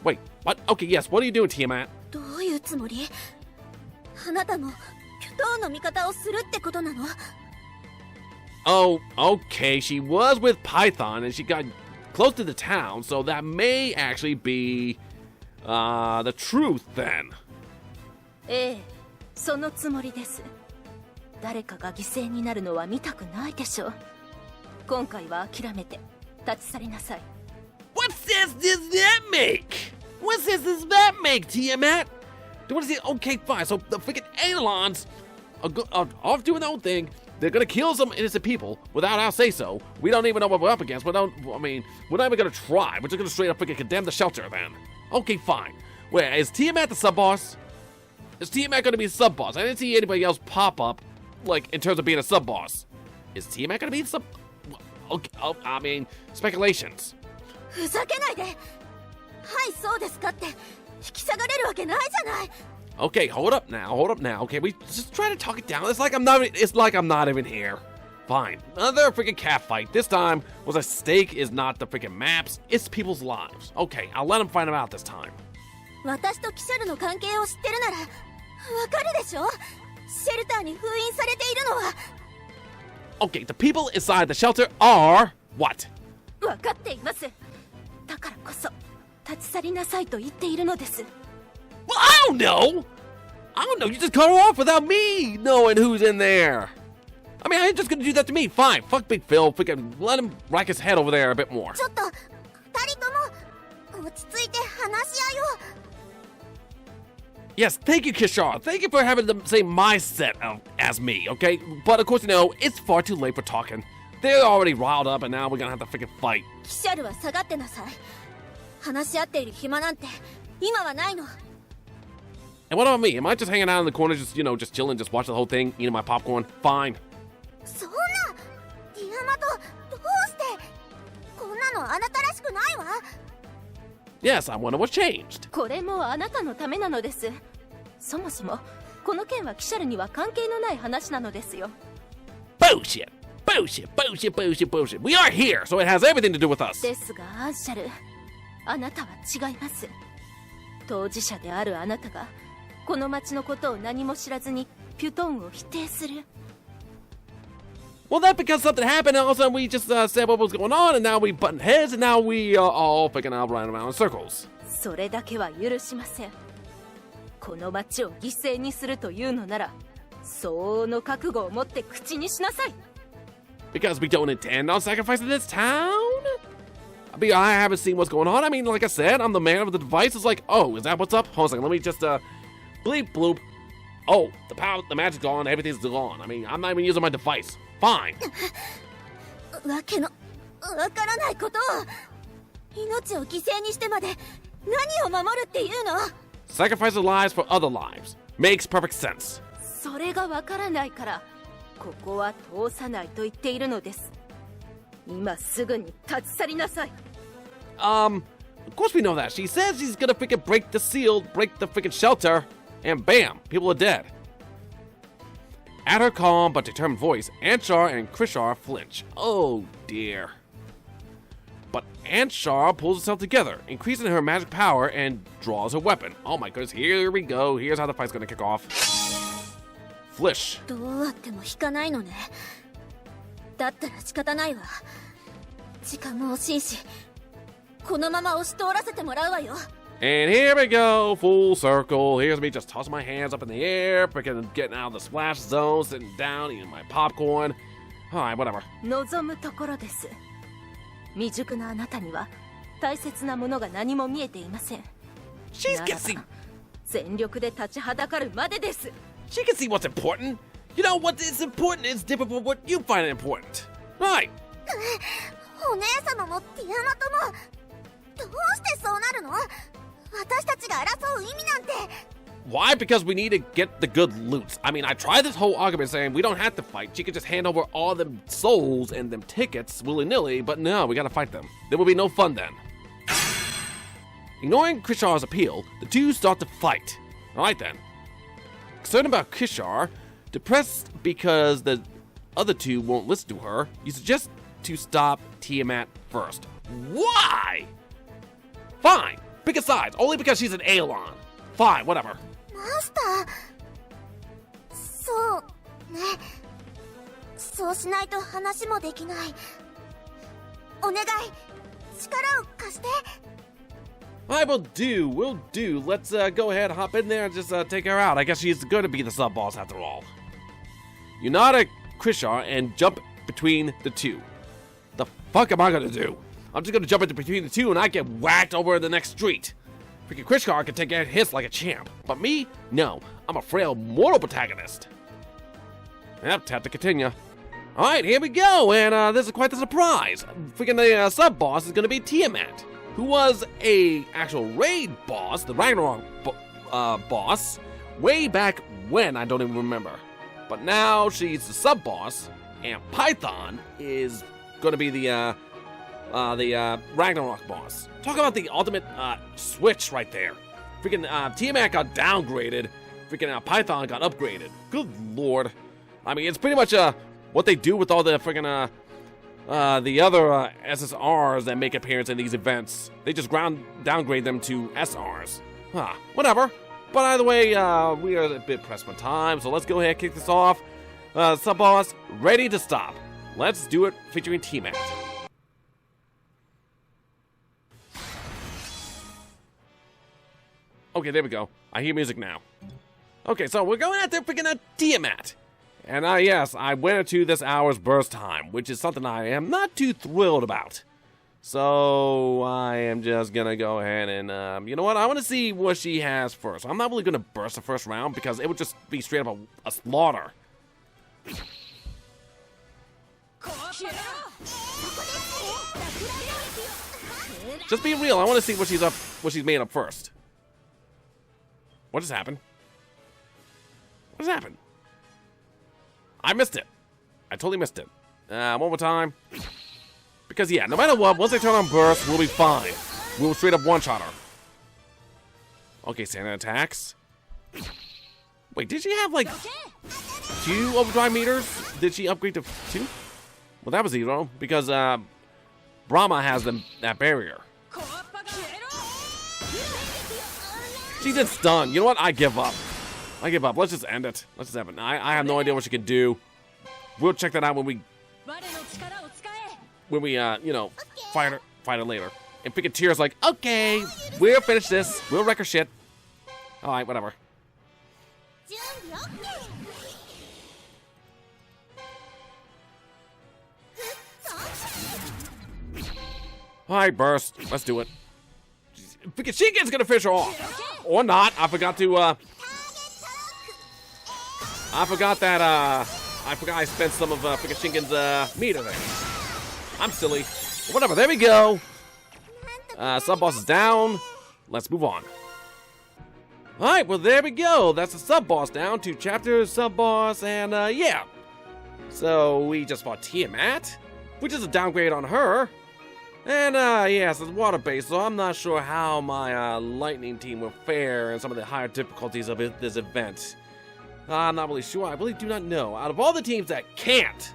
Wait, what? Okay, yes, what are you doing, Tiamat? どういうつもりあなたもピュトーンの味方をするってことなの Oh, okay, she was with Python and she got close to the town, so that may actually be the truth then. ええ、そのつもりです。誰かが犠牲になるのは見たくないでしょう。今回は諦めて立ち去りなさい。What sense does that make? What sense does that make, Tiamat? What is it? Okay, fine. So the freaking Aelons are off doing their own thing. They're gonna kill some innocent people without our say-so. We don't even know what we're up against. We're not even gonna try. We're just gonna straight up freaking condemn the shelter then. Okay, fine. Wait, is Tiamat the sub-boss? Is Tiamat gonna be a sub-boss? I didn't see anybody else pop up, like, in terms of being a sub-boss. Is Tiamat gonna be the sub... Okay, I mean, speculations. ふざけないで。はい、そうですかって引き下がれるわけないじゃない。 Okay, hold up now. Okay, we just try to talk it down. It's like I'm not even here. Fine. Another freaking cat fight. This time was at stake is not the freaking maps, it's people's lives. Okay, I'll let them find them out this time. 私とキシャルの関係を知ってるならわかるでしょ。シェルターに封印されているのは。 Okay, the people inside the shelter are what? 分かっています。だからこそ立ち去りなさいと言っているのです。 Well, I don't know. You just cut her off without me knowing who's in there. I mean, I'm just gonna do that to me. Fine. Fuck Big Phil. Freaking let him rack his head over there a bit more. ちょっと二人とも落ち着いて話し合いを。 Yes, thank you, Kishar. Thank you for having the same mindset as me, okay? But of course, it's far too late for talking. They're already riled up, and now we're gonna have to freaking fight. キシャルは下がってなさい。話し合っている暇なんて今はないの。 And what about me? Am I just hanging out in the corner, just chilling, just watching the whole thing, eating my popcorn? Fine. そんなディアマトどうしてこんなのあなたらしくないわ。 Yes, I wonder what changed. これもあなたのためなのです。そもそもこの件はキシャルには関係のない話なのですよ。 Bullshit! Bullshit! Bullshit! Bullshit! Bullshit! We are here, so it has everything to do with us. ですがアンシャル、あなたは違います。当事者であるあなたがこの町のことを何も知らずにピュトンを否定する。 Well, that's because something happened, and all of a sudden we just said what was going on, and now we button heads, and now we are all picking out running around in circles. それだけは許しません。この町を犠牲にするというのなら、相応の覚悟を持って口にしなさい。 Because we don't intend on sacrificing this town? I mean, I haven't seen what's going on. I mean, like I said, I'm the man of the device. It's like, oh, is that what's up? Hold on a second, let me just, bleep bloop. Oh, the magic's gone, everything's gone. I mean, I'm not even using my device. Fine. わけのわからないことを命を犠牲にしてまで何を守るっていうの。 Sacrifice lives for other lives. Makes perfect sense. それがわからないからここは通さないと言っているのです。今すぐに立ち去りなさい。 Of course we know that. She says she's gonna freaking break the seal, break the freaking shelter, and bam, people are dead. At her calm but determined voice, Anshar and Krishar flinch. Oh dear. But Anshar pulls herself together, increasing her magic power and draws her weapon. Oh my goodness, here we go. Here's how the fight's gonna kick off. Flish. どうあっても引かないのね。だったら仕方ないわ。時間も惜しいし、このまま押し通らせてもらうわよ。 And here we go, full circle. Here's me just tossing my hands up in the air, freaking getting out of the splash zone, sitting down, eating my popcorn. Alright, whatever. 望むところです。未熟なあなたには大切なものが何も見えていません。 She's な can ら see. ば全力で立ちはだかるまでです。 She can see what's important. You know what is important is different from what you find important. Right. お姉様もディアマトもどうしてそうなるの。私たちが争う意味なんて。 Why? Because we need to get the good loot. I mean, I tried this whole argument saying we don't have to fight. She could just hand over all them souls and them tickets willy-nilly, but no, we gotta fight them. There will be no fun then. Ignoring Krishar's appeal, the two start to fight. Alright then. Concerned about Kishar, depressed because the other two won't listen to her, you suggest to stop Tiamat first. Why? Fine. Pick a side, only because she's an Aelon. Fine, whatever. マスター、そうね。そうしないと話もできない。お願い、力を貸して。 I will do, will do. Let's go ahead, hop in there, and just take her out. I guess she's going to be the sub-boss after all. Unite Krishar and jump between the two. The fuck am I going to do? I'm just going to jump into between the two and I get whacked over the next street. Freaking Krishar can take hits like a champ. But me? No. I'm a frail mortal protagonist. Yep, tap to continue. Alright, here we go, and this is quite the surprise. Freaking the sub-boss is going to be Tiamat, who was a actual raid boss, the Ragnarok boss, way back when, I don't even remember. But now she's the sub-boss, and Python is going to be the Ragnarok boss. Talk about the ultimate switch right there. Freaking Tiamat got downgraded, freaking Python got upgraded. Good lord. I mean, it's pretty much what they do with all the freaking the other SSRs that make appearance in these events. They just downgrade them to SRs. Huh, whatever. But either way, we are a bit pressed for time, so let's go ahead and kick this off. Sub-boss, ready to stop. Let's do it featuring Tiamat. Okay, there we go. I hear music now. Okay, so we're going after freaking Tiamat. And yes, I went into this hour's burst time, which is something I am not too thrilled about. So I am just gonna go ahead and, you know what? I want to see what she has first. I'm not really gonna burst the first round because it would just be straight up a slaughter. Just be real. I want to see what she's made up first. What just happened? What just happened? I missed it. I totally missed it. One more time. Because, yeah, no matter what, once I turn on burst, we'll be fine. We'll straight up one-shot her. Okay, Santa attacks. Wait, did she have, like, 2 overdrive meters? Did she upgrade to 2? Well, that was 0, because, Brahma has that barrier. She did stun. You know what? I give up. I give up. Let's just end it. Let's just have it. I have no idea what she can do. We'll check that out when we, you know, fight her later. And freaking Tear's like, okay, we'll finish this. We'll wreck her shit. All right, whatever. All right, burst. Let's do it. Freaking Shingen's gonna finish her off, or not. I forgot I spent some of freaking Shingen's meter there. I'm silly. Whatever. There we go. Sub-boss is down. Let's move on. All right. Well, there we go. That's the sub-boss down. 2 chapters, sub-boss, and yeah. So we just fought Tiamat, which is a downgrade on her. And, yes, it's water-based, so I'm not sure how my, lightning team will fare in some of the higher difficulties of this event. I'm not really sure. I really do not know. Out of all the teams that can't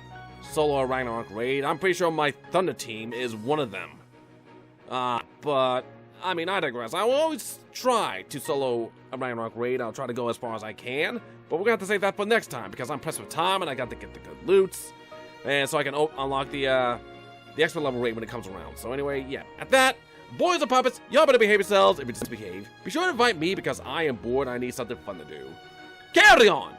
solo a Ragnarok raid, I'm pretty sure my Thunder team is one of them. But, I mean, I digress. I will always try to solo a Ragnarok raid. I'll try to go as far as I can. But we're going to have to save that for next time, because I'm pressed for time, and I got to get the good loots. And so I can unlock the extra level rate when it comes around. So anyway, yeah. At that, boys and puppets, y'all better behave yourselves. If you misbehave, be sure to invite me because I am bored and I need something fun to do. Carry on!